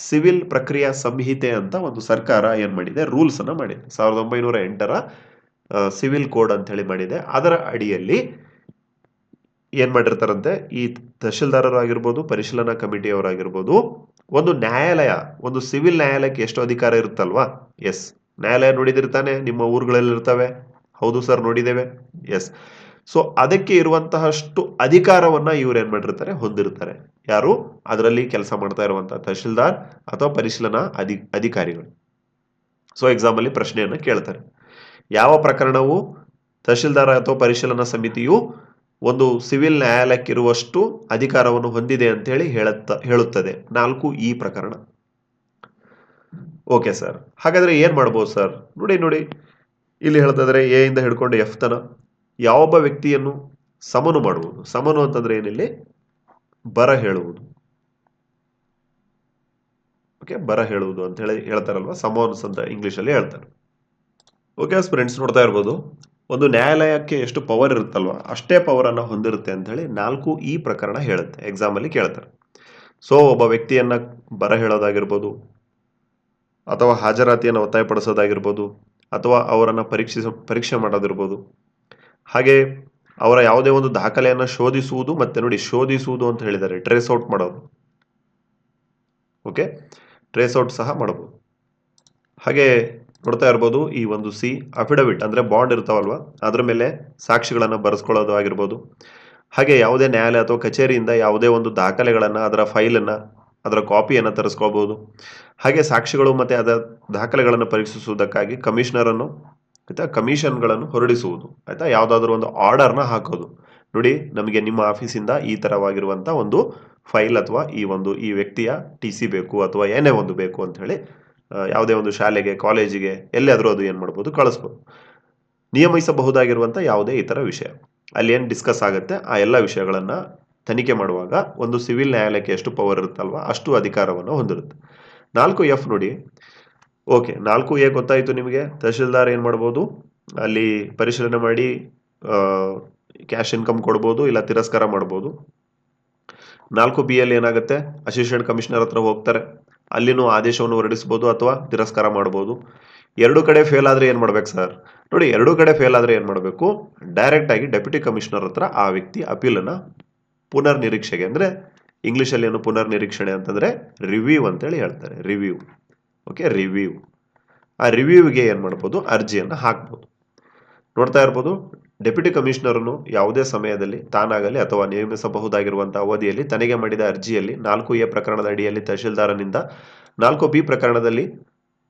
ಸಿವಿಲ್ ಪ್ರಕ್ರಿಯಾ ಸಂಹಿತೆ ಅಂತ ಒಂದು ಸರ್ಕಾರ ಏನ್ ಮಾಡಿದೆ, ರೂಲ್ಸ್ ಅನ್ನ ಮಾಡಿದೆ. 1908ರ ಸಿವಿಲ್ ಕೋಡ್ ಅಂತ ಹೇಳಿ ಮಾಡಿದೆ. ಅದರ ಅಡಿಯಲ್ಲಿ ಏನ್ ಮಾಡಿರ್ತಾರಂತೆ, ಈ ತಹಶೀಲ್ದಾರರಾಗಿರ್ಬೋದು, ಪರಿಶೀಲನಾ ಕಮಿಟಿಯವರಾಗಿರ್ಬೋದು, ಒಂದು ನ್ಯಾಯಾಲಯ, ಒಂದು ಸಿವಿಲ್ ನ್ಯಾಯಾಲಯಕ್ಕೆ ಎಷ್ಟು ಅಧಿಕಾರ ಇರುತ್ತಲ್ವಾ? ಎಸ್, ನ್ಯಾಯಾಲಯ ನೋಡಿದಿರ್ತಾನೆ, ನಿಮ್ಮ ಊರುಗಳಲ್ಲಿ ಇರ್ತವೆ. ಹೌದು ಸರ್, ನೋಡಿದ್ದೇವೆ. ಎಸ್. ಸೊ ಅದಕ್ಕೆ ಇರುವಂತಹಷ್ಟು ಅಧಿಕಾರವನ್ನ ಇವ್ರು ಏನ್ ಮಾಡಿರ್ತಾರೆ, ಹೊಂದಿರ್ತಾರೆ. ಯಾರು ಅದರಲ್ಲಿ ಕೆಲಸ ಮಾಡ್ತಾ ಇರುವಂತಹ ತಹಶೀಲ್ದಾರ್ ಅಥವಾ ಪರಿಶೀಲನಾ ಅಧಿಕಾರಿಗಳು. ಸೊ ಎಕ್ಸಾಮ್ ಅಲ್ಲಿ ಪ್ರಶ್ನೆಯನ್ನ ಕೇಳ್ತಾರೆ, ಯಾವ ಪ್ರಕರಣವು ತಹಶೀಲ್ದಾರ್ ಅಥವಾ ಪರಿಶೀಲನಾ ಸಮಿತಿಯು ಒಂದು ಸಿವಿಲ್ ನ್ಯಾಯಾಲಯಕ್ಕಿರುವಷ್ಟು ಅಧಿಕಾರವನ್ನು ಹೊಂದಿದೆ ಅಂತ ಹೇಳಿ ಹೇಳುತ್ತದೆ? 4E ಪ್ರಕರಣ. ಓಕೆ ಸರ್, ಹಾಗಾದ್ರೆ ಏನ್ ಮಾಡ್ಬೋದು ಸರ್? ನೋಡಿ ಇಲ್ಲಿ ಹೇಳ್ತಿದ್ರೆ ಎ ಇಂದ ಹಿಡ್ಕೊಂಡು ಎಫ್ ತನ ಯಾವೊಬ್ಬ ವ್ಯಕ್ತಿಯನ್ನು ಸಮನು ಮಾಡುವುದು. ಸಮನು ಅಂತಂದ್ರೆ ಏನಿಲ್ಲಿ ಬರ ಹೇಳುವುದು. ಓಕೆ, ಬರ ಹೇಳುವುದು ಅಂತ ಹೇಳಿ ಹೇಳ್ತಾರಲ್ವಾ, ಸಮನ್ಸ್ ಅಂತ ಇಂಗ್ಲಿಷ್ ಅಲ್ಲಿ ಹೇಳ್ತಾರೆ. ಓಕೆ ಫ್ರೆಂಡ್ಸ್, ನೋಡ್ತಾ ಇರ್ಬೋದು, ಒಂದು ನ್ಯಾಯಾಲಯಕ್ಕೆ ಎಷ್ಟು ಪವರ್ ಇರುತ್ತಲ್ವಾ, ಅಷ್ಟೇ ಪವರ್ ಅನ್ನ ಹೊಂದಿರುತ್ತೆ ಅಂತ ಹೇಳಿ 4E ಪ್ರಕರಣ ಹೇಳುತ್ತೆ. ಎಕ್ಸಾಮ್ ಅಲ್ಲಿ ಕೇಳ್ತಾರೆ. ಸೊ ಒಬ್ಬ ವ್ಯಕ್ತಿಯನ್ನ ಬರ ಹೇಳೋದಾಗಿರ್ಬೋದು, ಅಥವಾ ಹಾಜರಾತಿಯನ್ನು ಒತ್ತಾಯಪಡಿಸೋದಾಗಿರ್ಬೋದು, ಅಥವಾ ಅವರನ್ನ ಪರೀಕ್ಷೆ ಮಾಡೋದಿರ್ಬೋದು, ಹಾಗೆ ಅವರ ಯಾವುದೇ ಒಂದು ದಾಖಲೆಯನ್ನ ಶೋಧಿಸುವುದು. ಮತ್ತೆ ನೋಡಿ, ಶೋಧಿಸುವುದು ಅಂತ ಹೇಳಿದ್ದಾರೆ, ಟ್ರೇಸ್ ಔಟ್ ಮಾಡೋದು. ಓಕೆ, ಟ್ರೇಸ್ ಔಟ್ ಸಹ ಮಾಡಬಹುದು. ಹಾಗೆ ನೋಡ್ತಾ ಇರ್ಬೋದು, ಈ ಒಂದು ಸಿ ಅಫಿಡವಿಟ್ ಅಂದ್ರೆ ಬಾಂಡ್ ಇರ್ತಾವಲ್ವಾ, ಅದ್ರ ಮೇಲೆ ಸಾಕ್ಷಿಗಳನ್ನ ಬರೆಸ್ಕೊಳ್ಳೋದು ಆಗಿರ್ಬೋದು. ಹಾಗೆ ಯಾವುದೇ ನ್ಯಾಯಾಲಯ ಅಥವಾ ಕಚೇರಿಯಿಂದ ಯಾವುದೇ ಒಂದು ದಾಖಲೆಗಳನ್ನ, ಅದರ ಫೈಲನ್ನ, ಅದರ ಕಾಪಿಯನ್ನು ತರಿಸ್ಕೋಬಹುದು. ಹಾಗೆ ಸಾಕ್ಷಿಗಳು ಮತ್ತೆ ಅದರ ದಾಖಲೆಗಳನ್ನು ಪರೀಕ್ಷಿಸುವುದಕ್ಕಾಗಿ ಕಮಿಷನರ್ ಅನ್ನು ಆಯ್ತಾ, ಕಮಿಷನ್ಗಳನ್ನು ಹೊರಡಿಸುವುದು. ಆಯ್ತಾ, ಯಾವುದಾದ್ರೂ ಒಂದು ಆರ್ಡರ್ನ ಹಾಕೋದು. ನೋಡಿ, ನಮಗೆ ನಿಮ್ಮ ಆಫೀಸಿಂದ ಈ ತರವಾಗಿರುವಂತ ಒಂದು ಫೈಲ್ ಅಥವಾ ಈ ವ್ಯಕ್ತಿಯ TC ಬೇಕು ಅಥವಾ ಏನೇ ಒಂದು ಬೇಕು ಅಂತ ಹೇಳಿ ಯಾವುದೇ ಒಂದು ಶಾಲೆಗೆ, ಕಾಲೇಜಿಗೆ, ಎಲ್ಲಾದ್ರೂ ಅದು ಏನ್ ಮಾಡ್ಬೋದು, ಕಳಿಸ್ಬೋದು. ನಿಯಮಿಸಬಹುದಾಗಿರುವಂತ ಯಾವುದೇ ಇತರ ವಿಷಯ ಅಲ್ಲಿ ಏನ್ ಡಿಸ್ಕಸ್ ಆಗುತ್ತೆ, ಆ ಎಲ್ಲ ವಿಷಯಗಳನ್ನ ತನಿಖೆ ಮಾಡುವಾಗ ಒಂದು ಸಿವಿಲ್ ನ್ಯಾಯಾಲಯಕ್ಕೆ ಎಷ್ಟು ಪವರ್ ಇರುತ್ತಲ್ವಾ, ಅಷ್ಟು ಅಧಿಕಾರವನ್ನು ಹೊಂದಿರುತ್ತೆ. 4F ನೋಡಿ. ಓಕೆ, 4A ಗೊತ್ತಾಯ್ತು ನಿಮಗೆ. ತಹಶೀಲ್ದಾರ್ ಏನ್ ಮಾಡ್ಬೋದು, ಅಲ್ಲಿ ಪರಿಶೀಲನೆ ಮಾಡಿ ಕ್ಯಾಶ್ ಇನ್ಕಮ್ ಕೊಡ್ಬೋದು, ಇಲ್ಲ ತಿರಸ್ಕಾರ ಮಾಡ್ಬೋದು. 4B ಅಲ್ಲಿ ಏನಾಗುತ್ತೆ, ಅಸಿಸ್ಟೆಂಟ್ ಕಮಿಷನರ್ ಹತ್ರ ಹೋಗ್ತಾರೆ, ಅಲ್ಲಿನೂ ಆದೇಶವನ್ನು ಹೊರಡಿಸಬಹುದು ಅಥವಾ ತಿರಸ್ಕಾರ ಮಾಡಬಹುದು. ಎರಡು ಕಡೆ ಫೇಲ್ ಆದ್ರೆ ಏನ್ ಮಾಡ್ಬೇಕು ಸರ್? ನೋಡಿ, ಎರಡು ಕಡೆ ಫೇಲ್ ಆದ್ರೆ ಏನ್ ಮಾಡಬೇಕು, ಡೈರೆಕ್ಟ್ ಆಗಿ ಡೆಪ್ಯೂಟಿ ಕಮಿಷನರ್ ಹತ್ರ ಆ ವ್ಯಕ್ತಿ ಅಪೀಲ್ ಅನ್ನ ಪುನರ್ ನಿರೀಕ್ಷೆಗೆ, ಅಂದ್ರೆ ಇಂಗ್ಲಿಷ್ ಅಲ್ಲಿ ಏನು ಪುನರ್ ನಿರೀಕ್ಷಣೆ ಅಂತಂದ್ರೆ ರಿವ್ಯೂ ಅಂತ ಹೇಳಿ ಹೇಳ್ತಾರೆ. ರಿವ್ಯೂ. Okay, review. ಆ ರಿವ್ಯೂಗೆ ಏನ್ ಮಾಡ್ಬೋದು, ಅರ್ಜಿಯನ್ನ ಹಾಕ್ಬೋದು. ನೋಡ್ತಾ ಇರ್ಬೋದು, ಡೆಪ್ಯೂಟಿ ಕಮಿಷನರ್ನು ಯಾವುದೇ ಸಮಯದಲ್ಲಿ ತಾನಾಗಲಿ ಅಥವಾ ನೇಮಿಸಬಹುದಾಗಿರುವಂತಹ ಅವಧಿಯಲ್ಲಿ ತನಗೆ ಮಾಡಿದ ಅರ್ಜಿಯಲ್ಲಿ 4A ಪ್ರಕರಣದ ಅಡಿಯಲ್ಲಿ ತಹಶೀಲ್ದಾರನಿಂದ, 4B ಪ್ರಕರಣದಲ್ಲಿ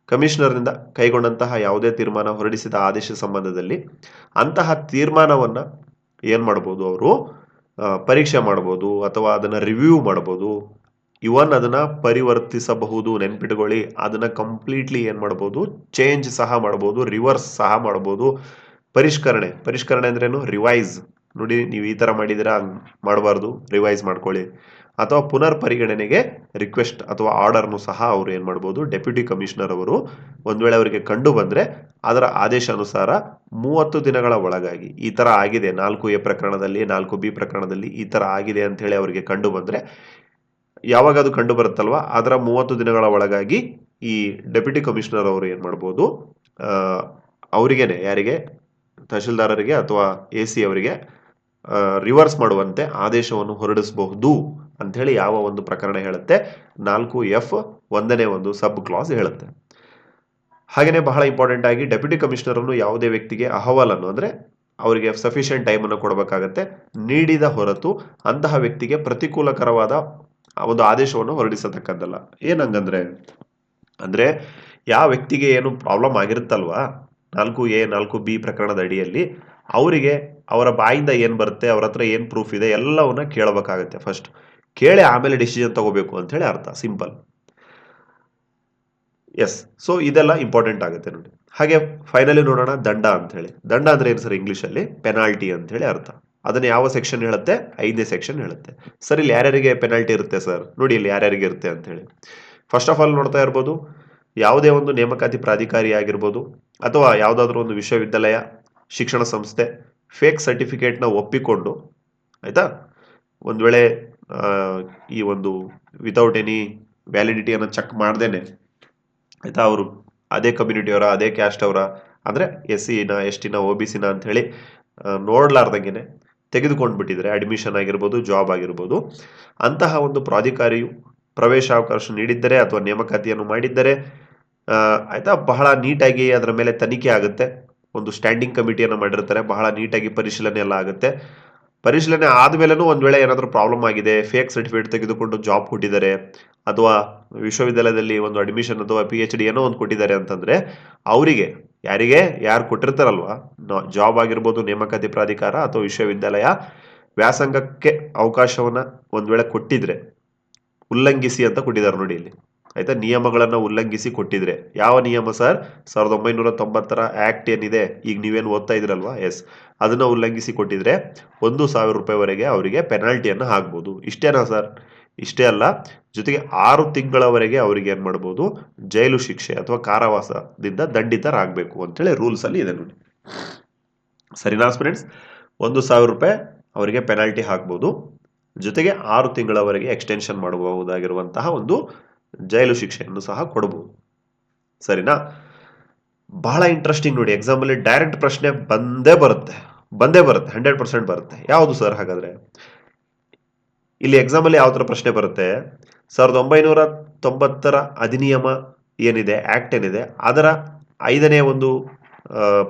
ಕಮಿಷನರ್ನಿಂದ ಕೈಗೊಂಡಂತಹ ಯಾವುದೇ ತೀರ್ಮಾನ, ಹೊರಡಿಸಿದ ಆದೇಶ ಸಂಬಂಧದಲ್ಲಿ ಅಂತಹ ತೀರ್ಮಾನವನ್ನ ಏನ್ ಮಾಡಬಹುದು, ಅವರು ಪರೀಕ್ಷೆ ಮಾಡಬಹುದು ಅಥವಾ ಅದನ್ನ ರಿವ್ಯೂ ಮಾಡಬಹುದು. ಇವನ್ ಅದನ್ನ ಪರಿವರ್ತಿಸಬಹುದು. ನೆನ್ಪಿಟ್ಕೊಳ್ಳಿ, ಅದನ್ನ ಕಂಪ್ಲೀಟ್ಲಿ ಏನ್ ಮಾಡಬಹುದು, ಚೇಂಜ್ ಸಹ ಮಾಡಬಹುದು, ರಿವರ್ಸ್ ಸಹ ಮಾಡಬಹುದು. ಪರಿಷ್ಕರಣೆ ಅಂದ್ರೇನು, ರಿವೈಸ್. ನೋಡಿ, ನೀವು ಈ ತರ ಮಾಡಿದಿರಾ, ಮಾಡಬಾರ್ದು, ರಿವೈಸ್ ಮಾಡ್ಕೊಳ್ಳಿ. ಅಥವಾ ಪುನರ್ ಪರಿಗಣನೆಗೆ ರಿಕ್ವೆಸ್ಟ್ ಅಥವಾ ಆರ್ಡರ್ನು ಸಹ ಅವರು ಏನ್ ಮಾಡಬಹುದು, ಡೆಪ್ಯೂಟಿ ಕಮಿಷನರ್ ಅವರು ಒಂದ್ ವೇಳೆ ಅವರಿಗೆ ಕಂಡು ಬಂದ್ರೆ ಅದರ ಆದೇಶ ಅನುಸಾರ 30 ದಿನಗಳ ಒಳಗಾಗಿ ಈ ತರ ಆಗಿದೆ, 4A ಪ್ರಕರಣದಲ್ಲಿ, 4B ಪ್ರಕರಣದಲ್ಲಿ ಈ ತರ ಆಗಿದೆ ಅಂತ ಹೇಳಿ ಅವರಿಗೆ ಕಂಡು ಬಂದ್ರೆ, ಯಾವಾಗ ಅದು ಕಂಡು ಬರುತ್ತಲ್ವಾ, ಅದರ 30 ದಿನಗಳ ಒಳಗಾಗಿ ಈ ಡೆಪ್ಯೂಟಿ ಕಮಿಷನರ್ ಅವರು ಏನ್ ಮಾಡಬಹುದು, ಅವರಿಗೇನೆ, ಯಾರಿಗೆ, ತಹಶೀಲ್ದಾರರಿಗೆ ಅಥವಾ AC ಅವರಿಗೆ ರಿವರ್ಸ್ ಮಾಡುವಂತೆ ಆದೇಶವನ್ನು ಹೊರಡಿಸಬಹುದು ಅಂತ ಹೇಳಿ ಯಾವ ಒಂದು ಪ್ರಕರಣ ಹೇಳುತ್ತೆ, 4F ಒಂದನೇ ಒಂದು ಸಬ್ ಕ್ಲಾಸ್ ಹೇಳುತ್ತೆ. ಹಾಗೇನೆ ಬಹಳ ಇಂಪಾರ್ಟೆಂಟ್ ಆಗಿ, ಡೆಪ್ಯೂಟಿ ಕಮಿಷನರ್ ಅನ್ನು ಯಾವುದೇ ವ್ಯಕ್ತಿಗೆ ಅಹವಾಲನ್ನು, ಅಂದ್ರೆ ಅವರಿಗೆ ಸಫಿಶಿಯಂಟ್ ಟೈಮ್ ಅನ್ನು ಕೊಡಬೇಕಾಗತ್ತೆ, ನೀಡಿದ ಹೊರತು ಅಂತಹ ವ್ಯಕ್ತಿಗೆ ಪ್ರತಿಕೂಲಕರವಾದ ಒಂದು ಆದೇಶವನ್ನು ಹೊರಡಿಸತಕ್ಕದ್ದಲ್ಲ. ಏನಂಗಂದ್ರೆ, ಅಂದ್ರೆ ಯಾವ ವ್ಯಕ್ತಿಗೆ ಏನು ಪ್ರಾಬ್ಲಮ್ ಆಗಿರುತ್ತಲ್ವಾ 4A 4B ಪ್ರಕರಣದ ಅಡಿಯಲ್ಲಿ, ಅವರಿಗೆ ಅವರ ಬಾಯಿಂದ ಏನ್ ಬರುತ್ತೆ, ಅವ್ರ ಹತ್ರ ಏನ್ ಪ್ರೂಫ್ ಇದೆ, ಎಲ್ಲವನ್ನ ಕೇಳಬೇಕಾಗತ್ತೆ. ಫಸ್ಟ್ ಕೇಳಿ ಆಮೇಲೆ ಡಿಸಿಷನ್ ತಗೋಬೇಕು ಅಂತ ಹೇಳಿ ಅರ್ಥ, ಸಿಂಪಲ್. ಎಸ್. ಸೊ ಇದೆಲ್ಲ ಇಂಪಾರ್ಟೆಂಟ್ ಆಗುತ್ತೆ ನೋಡಿ. ಹಾಗೆ ಫೈನಲಿ ನೋಡೋಣ ದಂಡ ಅಂತ ಹೇಳಿ. ದಂಡ ಅಂದ್ರೆ ಏನು ಸರ್ ಇಂಗ್ಲಿಷಲ್ಲಿ? ಪೆನಾಲ್ಟಿ ಅಂತ ಹೇಳಿ ಅರ್ಥ. ಅದನ್ನ ಯಾವ ಸೆಕ್ಷನ್ ಹೇಳುತ್ತೆ? 5ನೇ ಸೆಕ್ಷನ್ ಹೇಳುತ್ತೆ. ಸರ್ ಇಲ್ಲಿ ಯಾರ್ಯಾರಿಗೆ ಪೆನಾಲ್ಟಿ ಇರುತ್ತೆ ಸರ್? ನೋಡಿ ಇಲ್ಲಿ ಯಾರ್ಯಾರಿಗೆ ಇರುತ್ತೆ ಅಂತ ಹೇಳಿ. ಫಸ್ಟ್ ಆಫ್ ಆಲ್ ನೋಡ್ತಾ ಇರ್ಬೋದು, ಯಾವುದೇ ಒಂದು ನೇಮಕಾತಿ ಪ್ರಾಧಿಕಾರಿ ಆಗಿರ್ಬೋದು ಅಥವಾ ಯಾವುದಾದ್ರೂ ಒಂದು ವಿಶ್ವವಿದ್ಯಾಲಯ, ಶಿಕ್ಷಣ ಸಂಸ್ಥೆ ಫೇಕ್ ಸರ್ಟಿಫಿಕೇಟ್ನ ಒಪ್ಪಿಕೊಂಡು, ಆಯ್ತಾ, ಒಂದು ವೇಳೆ ಈ ಒಂದು ವಿತೌಟ್ ಎನಿ ವ್ಯಾಲಿಡಿಟಿಯನ್ನು ಚೆಕ್ ಮಾಡ್ದೇನೆ, ಆಯ್ತಾ, ಅವರು ಅದೇ ಕಮ್ಯುನಿಟಿಯವರ, ಅದೇ ಕ್ಯಾಸ್ಟ್ ಅವರ, ಅಂದರೆ SC-ನ, ST-ನ, OBC-ನ ಅಂತ ಹೇಳಿ ನೋಡ್ಲಾರ್ದಂಗೆನೆ ತೆಗೆದುಕೊಂಡು ಬಿಟ್ಟಿದ್ರೆ, ಅಡ್ಮಿಷನ್ ಆಗಿರ್ಬೋದು, ಜಾಬ್ ಆಗಿರ್ಬೋದು, ಅಂತಹ ಒಂದು ಪ್ರಾಧಿಕಾರಿಯು ಪ್ರವೇಶಾವಕಾಶ ನೀಡಿದ್ದರೆ ಅಥವಾ ನೇಮಕಾತಿಯನ್ನು ಮಾಡಿದ್ದರೆ, ಆಯ್ತಾ, ಬಹಳ ನೀಟಾಗಿ ಅದರ ಮೇಲೆ ತನಿಖೆ ಆಗುತ್ತೆ. ಒಂದು ಸ್ಟ್ಯಾಂಡಿಂಗ್ ಕಮಿಟಿಯನ್ನು ಮಾಡಿರ್ತಾರೆ, ಬಹಳ ನೀಟಾಗಿ ಪರಿಶೀಲನೆ ಎಲ್ಲ ಆಗುತ್ತೆ. ಪರಿಶೀಲನೆ ಆದಮೇಲೆನೂ ಒಂದು ವೇಳೆ ಏನಾದರೂ ಪ್ರಾಬ್ಲಮ್ ಆಗಿದೆ, ಫೇಕ್ ಸರ್ಟಿಫಿಕೇಟ್ ತೆಗೆದುಕೊಂಡು ಜಾಬ್ ಕೊಟ್ಟಿದ್ದಾರೆ ಅಥವಾ ವಿಶ್ವವಿದ್ಯಾಲಯದಲ್ಲಿ ಒಂದು ಅಡ್ಮಿಷನ್ ಅಥವಾ PhD ಏನೋ ಒಂದು ಕೊಟ್ಟಿದ್ದಾರೆ ಅಂತಂದ್ರೆ, ಅವರಿಗೆ, ಯಾರು ಕೊಟ್ಟಿರ್ತಾರಲ್ವಾ, ಜಾಬ್ ಆಗಿರ್ಬೋದು, ನೇಮಕಾತಿ ಪ್ರಾಧಿಕಾರ ಅಥವಾ ವಿಶ್ವವಿದ್ಯಾಲಯ ವ್ಯಾಸಂಗಕ್ಕೆ ಅವಕಾಶವನ್ನ ಒಂದು ವೇಳೆ ಕೊಟ್ಟಿದ್ರೆ, ಉಲ್ಲಂಘಿಸಿ ಅಂತ ಕೊಟ್ಟಿದ್ದಾರೆ ನೋಡಿ ಇಲ್ಲಿ, ಆಯ್ತಾ, ನಿಯಮಗಳನ್ನ ಉಲ್ಲಂಘಿಸಿ ಕೊಟ್ಟಿದ್ರೆ. ಯಾವ ನಿಯಮ ಸರ್? 1990ರ ಆಕ್ಟ್ ಏನಿದೆ, ಈಗ ನೀವೇನು ಓದ್ತಾ ಇದ್ರಲ್ವಾ, ಎಸ್, ಅದನ್ನ ಉಲ್ಲಂಘಿಸಿ ಕೊಟ್ಟಿದ್ರೆ 1,000 ರೂಪಾಯಿವರೆಗೆ ಅವರಿಗೆ ಪೆನಾಲ್ಟಿಯನ್ನು ಹಾಕ್ಬೋದು. ಇಷ್ಟೇನಾ ಸರ್? ಇಷ್ಟೇ ಅಲ್ಲ, ಜೊತೆಗೆ 6 ತಿಂಗಳವರೆಗೆ ಅವರಿಗೆ ಏನ್ ಮಾಡ್ಬೋದು? ಜೈಲು ಶಿಕ್ಷೆ ಅಥವಾ ಕಾರಾವಾಸದಿಂದ ದಂಡಿತರಾಗಬೇಕು ಅಂತೇಳಿ ರೂಲ್ಸ್ ಅಲ್ಲಿ ಇದೆ ನೋಡಿ. ಸರಿನಾ ಫ್ರೆಂಡ್ಸ್? 1,000 ರೂಪಾಯಿ ಅವರಿಗೆ ಪೆನಾಲ್ಟಿ ಹಾಕ್ಬೋದು, ಜೊತೆಗೆ 6 ತಿಂಗಳವರೆಗೆ ಎಕ್ಸ್ಟೆನ್ಷನ್ ಮಾಡಬಹುದಾಗಿರುವಂತಹ ಒಂದು ಜೈಲು ಶಿಕ್ಷೆಯನ್ನು ಸಹ ಕೊಡಬಹುದು. ಸರಿನಾ? ಬಹಳ ಇಂಟ್ರೆಸ್ಟಿಂಗ್ ನೋಡಿ, ಎಕ್ಸಾಮ್ ಅಲ್ಲಿ ಡೈರೆಕ್ಟ್ ಪ್ರಶ್ನೆ ಬಂದೇ ಬರುತ್ತೆ 100% ಬರುತ್ತೆ. ಯಾವುದು ಸರ್ ಹಾಗಾದ್ರೆ? ಇಲ್ಲಿ ಎಕ್ಸಾಮ್ ಅಲ್ಲಿ ಯಾವ ತರ ಪ್ರಶ್ನೆ ಬರುತ್ತೆ? 1990ರ ಅಧಿನಿಯಮ ಏನಿದೆ, ಆಕ್ಟ್ ಏನಿದೆ, ಅದರ 5ನೇ ಒಂದು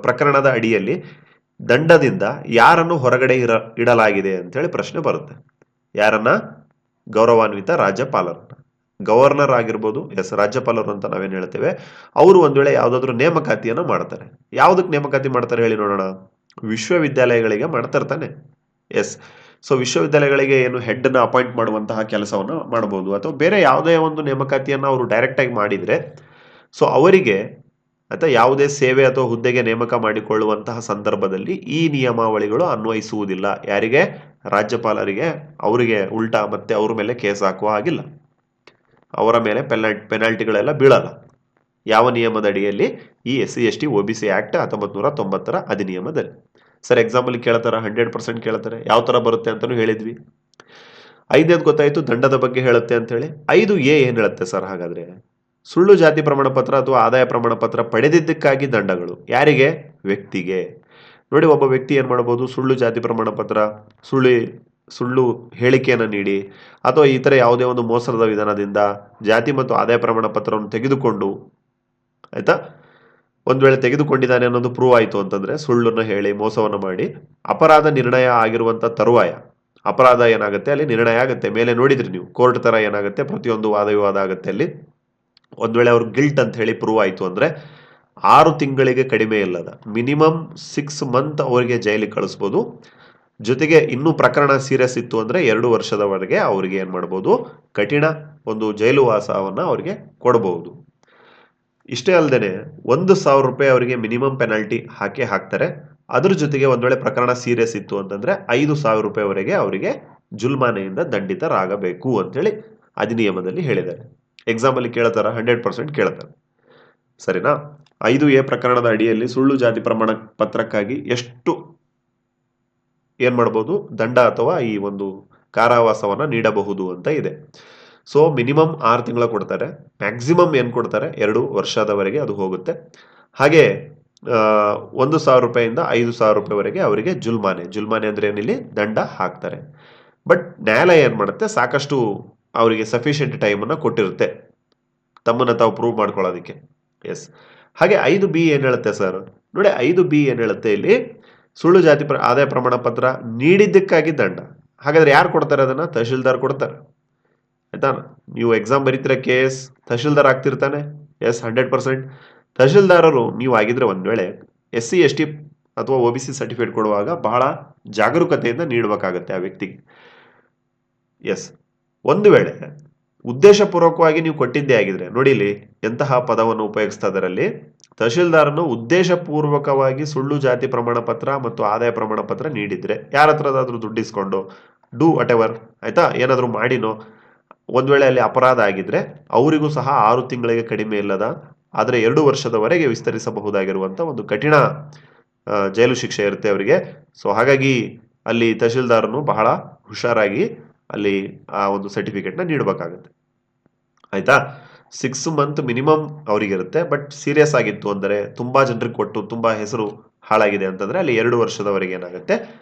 ಪ್ರಕರಣದ ಅಡಿಯಲ್ಲಿ ದಂಡದಿಂದ ಯಾರನ್ನು ಹೊರಗಡೆ ಇಡಲಾಗಿದೆ ಅಂತ ಹೇಳಿ ಪ್ರಶ್ನೆ ಬರುತ್ತೆ. ಯಾರನ್ನ? ಗೌರವಾನ್ವಿತ ರಾಜ್ಯಪಾಲರನ್ನ. ಗವರ್ನರ್ ಆಗಿರ್ಬೋದು, ಎಸ್, ರಾಜ್ಯಪಾಲರು ಅಂತ ನಾವೇನ್ ಹೇಳ್ತೇವೆ, ಅವರು ಒಂದ್ ವೇಳೆ ಯಾವ್ದಾದ್ರು ನೇಮಕಾತಿಯನ್ನ ಮಾಡ್ತಾರೆ. ಯಾವ್ದಕ್ ನೇಮಕಾತಿ ಮಾಡ್ತಾರೆ ಹೇಳಿ ನೋಡೋಣ? ವಿಶ್ವವಿದ್ಯಾಲಯಗಳಿಗೆ ಮಾಡ್ತಾರೆ ತಾನೆ? ಎಸ್. ಸೊ ವಿಶ್ವವಿದ್ಯಾಲಯಗಳಿಗೆ ಏನು ಹೆಡ್ ನ ಅಪಾಯಿಂಟ್ ಮಾಡುವಂತಹ ಕೆಲಸವನ್ನ ಮಾಡಬಹುದು, ಅಥವಾ ಬೇರೆ ಯಾವುದೇ ಒಂದು ನೇಮಕಾತಿಯನ್ನ ಅವರು ಡೈರೆಕ್ಟ್ ಆಗಿ ಮಾಡಿದ್ರೆ, ಸೊ ಅವರಿಗೆ ಅಥವಾ ಯಾವುದೇ ಸೇವೆ ಅಥವಾ ಹುದ್ದೆಗೆ ನೇಮಕ ಮಾಡಿಕೊಳ್ಳುವಂತಹ ಸಂದರ್ಭದಲ್ಲಿ ಈ ನಿಯಮಾವಳಿಗಳು ಅನ್ವಯಿಸುವುದಿಲ್ಲ. ಯಾರಿಗೆ? ರಾಜ್ಯಪಾಲರಿಗೆ. ಅವರಿಗೆ ಉಲ್ಟಾ ಮತ್ತೆ ಅವ್ರ ಮೇಲೆ ಕೇಸ್ ಹಾಕುವ ಹಾಗಿಲ್ಲ, ಅವರ ಮೇಲೆ ಪೆನಾಲ್ಟಿಗಳೆಲ್ಲ ಬೀಳಲ್ಲ. ಯಾವ ನಿಯಮದ ಅಡಿಯಲ್ಲಿ? ಈ SC/ST OBC ಆಕ್ಟ್ 1990ರ ಅಧಿನಿಯಮದಲ್ಲಿ. ಸರ್ ಎಕ್ಸಾಮ್ ಅಲ್ಲಿ ಕೇಳ್ತಾರ, 100% ಕೇಳ್ತಾರೆ. ಯಾವ ತರ ಬರುತ್ತೆ ಅಂತಾನು ಹೇಳಿದ್ವಿ. 5ನೇದು ಗೊತ್ತಾಯ್ತು, ದಂಡದ ಬಗ್ಗೆ ಹೇಳುತ್ತೆ ಅಂತ ಹೇಳಿ. 5A ಏನ್ ಹೇಳುತ್ತೆ ಸರ್ ಹಾಗಾದ್ರೆ? ಸುಳ್ಳು ಜಾತಿ ಪ್ರಮಾಣ ಪತ್ರ ಅಥವಾ ಆದಾಯ ಪ್ರಮಾಣ ಪತ್ರ ಪಡೆದಿದ್ದಕ್ಕಾಗಿ ದಂಡಗಳು. ಯಾರಿಗೆ? ವ್ಯಕ್ತಿಗೆ. ನೋಡಿ, ಒಬ್ಬ ವ್ಯಕ್ತಿ ಏನ್ ಮಾಡಬಹುದು? ಸುಳ್ಳು ಜಾತಿ ಪ್ರಮಾಣ ಪತ್ರ, ಸುಳ್ಳು ಹೇಳಿಕೆಯನ್ನು ನೀಡಿ ಅಥವಾ ಈ ತರ ಯಾವುದೇ ಒಂದು ಮೋಸದ ವಿಧಾನದಿಂದ ಜಾತಿ ಮತ್ತು ಆದಾಯ ಪ್ರಮಾಣ ಪತ್ರವನ್ನು ತೆಗೆದುಕೊಂಡು, ಆಯ್ತಾ, ಒಂದ್ ವೇಳೆ ತೆಗೆದುಕೊಂಡಿದ್ದಾನೆ ಅನ್ನೋದು ಪ್ರೂವ್ ಆಯ್ತು ಅಂತಂದ್ರೆ, ಸುಳ್ಳನ್ನು ಹೇಳಿ ಮೋಸವನ್ನು ಮಾಡಿ ಅಪರಾಧ ನಿರ್ಣಯ ಆಗಿರುವಂತ ತರುವಾಯ, ಅಪರಾಧ ಏನಾಗುತ್ತೆ ಅಲ್ಲಿ ನಿರ್ಣಯ ಆಗುತ್ತೆ. ಮೇಲೆ ನೋಡಿದ್ರಿ ನೀವು, ಕೋರ್ಟ್ ತರ ಏನಾಗುತ್ತೆ, ಪ್ರತಿಯೊಂದು ವಾದ ವಿವಾದ ಆಗುತ್ತೆ ಅಲ್ಲಿ. ಒಂದ್ ವೇಳೆ ಅವ್ರು ಗಿಲ್ಟ್ ಅಂತ ಹೇಳಿ ಪ್ರೂವ್ ಆಯ್ತು ಅಂದ್ರೆ 6 ತಿಂಗಳಿಗೆ ಕಡಿಮೆ ಇಲ್ಲದ ಮಿನಿಮಮ್ 6 ಮಂತ್ ಅವರಿಗೆ ಜೈಲಿಗೆ ಕಳಿಸ್ಬೋದು. ಜೊತೆಗೆ ಇನ್ನೂ ಪ್ರಕರಣ ಸೀರಿಯಸ್ ಇತ್ತು ಅಂದ್ರೆ 2 ವರ್ಷದವರೆಗೆ ಅವರಿಗೆ ಏನ್ ಮಾಡಬಹುದು? ಕಠಿಣ ಒಂದು ಜೈಲು ವಾಸವನ್ನ ಅವರಿಗೆ ಕೊಡಬಹುದು. ಇಷ್ಟೇ ಅಲ್ಲದೆ 1,000 ರೂಪಾಯಿ ಅವರಿಗೆ ಮಿನಿಮಮ್ ಪೆನಾಲ್ಟಿ ಹಾಕ್ತಾರೆ. ಅದ್ರ ಜೊತೆಗೆ ಒಂದ್ ವೇಳೆ ಪ್ರಕರಣ ಸೀರಿಯಸ್ ಇತ್ತು ಅಂತಂದ್ರೆ 5,000 ರೂಪಾಯಿವರೆಗೆ ಅವರಿಗೆ ಜುಲ್ಮಾನೆಯಿಂದ ದಂಡಿತರಾಗಬೇಕು ಅಂತೇಳಿ ಅಧಿನಿಯಮದಲ್ಲಿ ಹೇಳಿದ್ದಾರೆ. ಎಕ್ಸಾಮ್ ಅಲ್ಲಿ ಕೇಳ್ತಾರ, 100% ಕೇಳ್ತಾರೆ. ಸರಿನಾ? 5A ಪ್ರಕರಣದ ಅಡಿಯಲ್ಲಿ ಸುಳ್ಳು ಜಾತಿ ಪ್ರಮಾಣ ಪತ್ರಕ್ಕಾಗಿ ಎಷ್ಟು ಏನ್ ಮಾಡಬಹುದು? ದಂಡ ಅಥವಾ ಈ ಒಂದು ಕಾರಾವಾಸವನ್ನ ನೀಡಬಹುದು ಅಂತ ಇದೆ. ಸೊ ಮಿನಿಮಮ್ 6 ತಿಂಗಳ ಕೊಡ್ತಾರೆ, ಮ್ಯಾಕ್ಸಿಮಮ್ ಏನ್ ಕೊಡ್ತಾರೆ? 2 ವರ್ಷದವರೆಗೆ ಅದು ಹೋಗುತ್ತೆ. ಹಾಗೆ 1,000 ರೂಪಾಯಿಂದ 5,000 ರೂಪಾಯಿವರೆಗೆ ಅವರಿಗೆ ಜುಲ್ಮಾನೆ ಅಂದ್ರೆ ಏನಿಲ್ಲಿ ದಂಡ ಹಾಕ್ತಾರೆ. ಬಟ್ ನ್ಯಾಯಾಲಯ ಏನ್ ಮಾಡುತ್ತೆ? ಸಾಕಷ್ಟು ಅವರಿಗೆ ಸಫಿಷಿಯಂಟ್ ಟೈಮ್ ಅನ್ನ ಕೊಟ್ಟಿರುತ್ತೆ ತಮ್ಮನ್ನ ತಾವು ಪ್ರೂವ್ ಮಾಡ್ಕೊಳ್ಳೋದಕ್ಕೆ. ಎಸ್. ಹಾಗೆ 5B ಏನ್ ಹೇಳುತ್ತೆ ಸರ್? ನೋಡಿ, 5B ಏನ್ ಹೇಳುತ್ತೆ ಇಲ್ಲಿ? ಸುಳ್ಳು ಜಾತಿ ಆದಾಯ ಪ್ರಮಾಣ ಪತ್ರ ನೀಡಿದ್ದಕ್ಕಾಗಿ ದಂಡ. ಹಾಗಾದ್ರೆ ಯಾರು ಕೊಡ್ತಾರೆ ಅದನ್ನ? ತಹಶೀಲ್ದಾರ್ ಕೊಡ್ತಾರೆ. ಆಯ್ತಾ? ನೀವು ಎಕ್ಸಾಮ್ ಬರೀತಿರ KS, ತಹಶೀಲ್ದಾರ್ ಆಗ್ತಿರ್ತಾನೆ. ಎಸ್, 100%. ತಹಶೀಲ್ದಾರರು ನೀವು ಆಗಿದ್ರೆ ಒಂದ್ ವೇಳೆ SC/ST ಅಥವಾ OBC ಸರ್ಟಿಫಿಕೇಟ್ ಕೊಡುವಾಗ ಬಹಳ ಜಾಗರೂಕತೆಯಿಂದ ನೀಡಬೇಕಾಗತ್ತೆ ಆ ವ್ಯಕ್ತಿಗೆ. ಎಸ್. ಒಂದು ವೇಳೆ ಉದ್ದೇಶಪೂರ್ವಕವಾಗಿ ನೀವು ಕೊಟ್ಟಿದ್ದೇ ಆಗಿದ್ರೆ, ನೋಡಿ ಇಲ್ಲಿ ಎಂತಹ ಪದವನ್ನು ಉಪಯೋಗಿಸ್ತಾ ಇದರಲ್ಲಿ, ತಹಶೀಲ್ದಾರನು ಉದ್ದೇಶಪೂರ್ವಕವಾಗಿ ಸುಳ್ಳು ಜಾತಿ ಪ್ರಮಾಣ ಪತ್ರ ಮತ್ತು ಆದಾಯ ಪ್ರಮಾಣ ಪತ್ರ ನೀಡಿದ್ರೆ, ಯಾರ ಹತ್ರದಾದ್ರೂ ದುಡ್ಡು ಇಸ್ಕೊಂಡು ಡೂ ವಾಟ್ ಎವರ್, ಆಯ್ತಾ, ಏನಾದರೂ ಮಾಡಿನೋ ಒಂದ್ ವೇಳೆ ಅಲ್ಲಿ ಅಪರಾಧ ಆಗಿದ್ರೆ ಅವರಿಗೂ ಸಹ 6 ತಿಂಗಳಿಗೆ ಕಡಿಮೆ ಇಲ್ಲದ ಆದರೆ 2 ವರ್ಷದವರೆಗೆ ವಿಸ್ತರಿಸಬಹುದಾಗಿರುವಂತ ಒಂದು ಕಠಿಣ ಜೈಲು ಶಿಕ್ಷೆ ಇರುತ್ತೆ ಅವರಿಗೆ. ಸೊ ಹಾಗಾಗಿ ಅಲ್ಲಿ ತಹಶೀಲ್ದಾರನು ಬಹಳ ಹುಷಾರಾಗಿ ಅಲ್ಲಿ ಆ ಒಂದು ಸರ್ಟಿಫಿಕೇಟ್ನ ನೀಡಬೇಕಾಗುತ್ತೆ. ಆಯ್ತಾ. 6 ಮಂತ್ ಮಿನಿಮಮ್ ಅವರಿಗಿರುತ್ತೆ. ಬಟ್ ಸೀರಿಯಸ್ ಆಗಿತ್ತು ಅಂದರೆ, ತುಂಬಾ ಜನರಿಗೆ ಕೊಟ್ಟು ತುಂಬಾ ಹೆಸರು ಹಾಳಾಗಿದೆ ಅಂತಂದ್ರೆ ಅಲ್ಲಿ 2 ವರ್ಷದವರೆಗೆ ಏನಾಗುತ್ತೆ,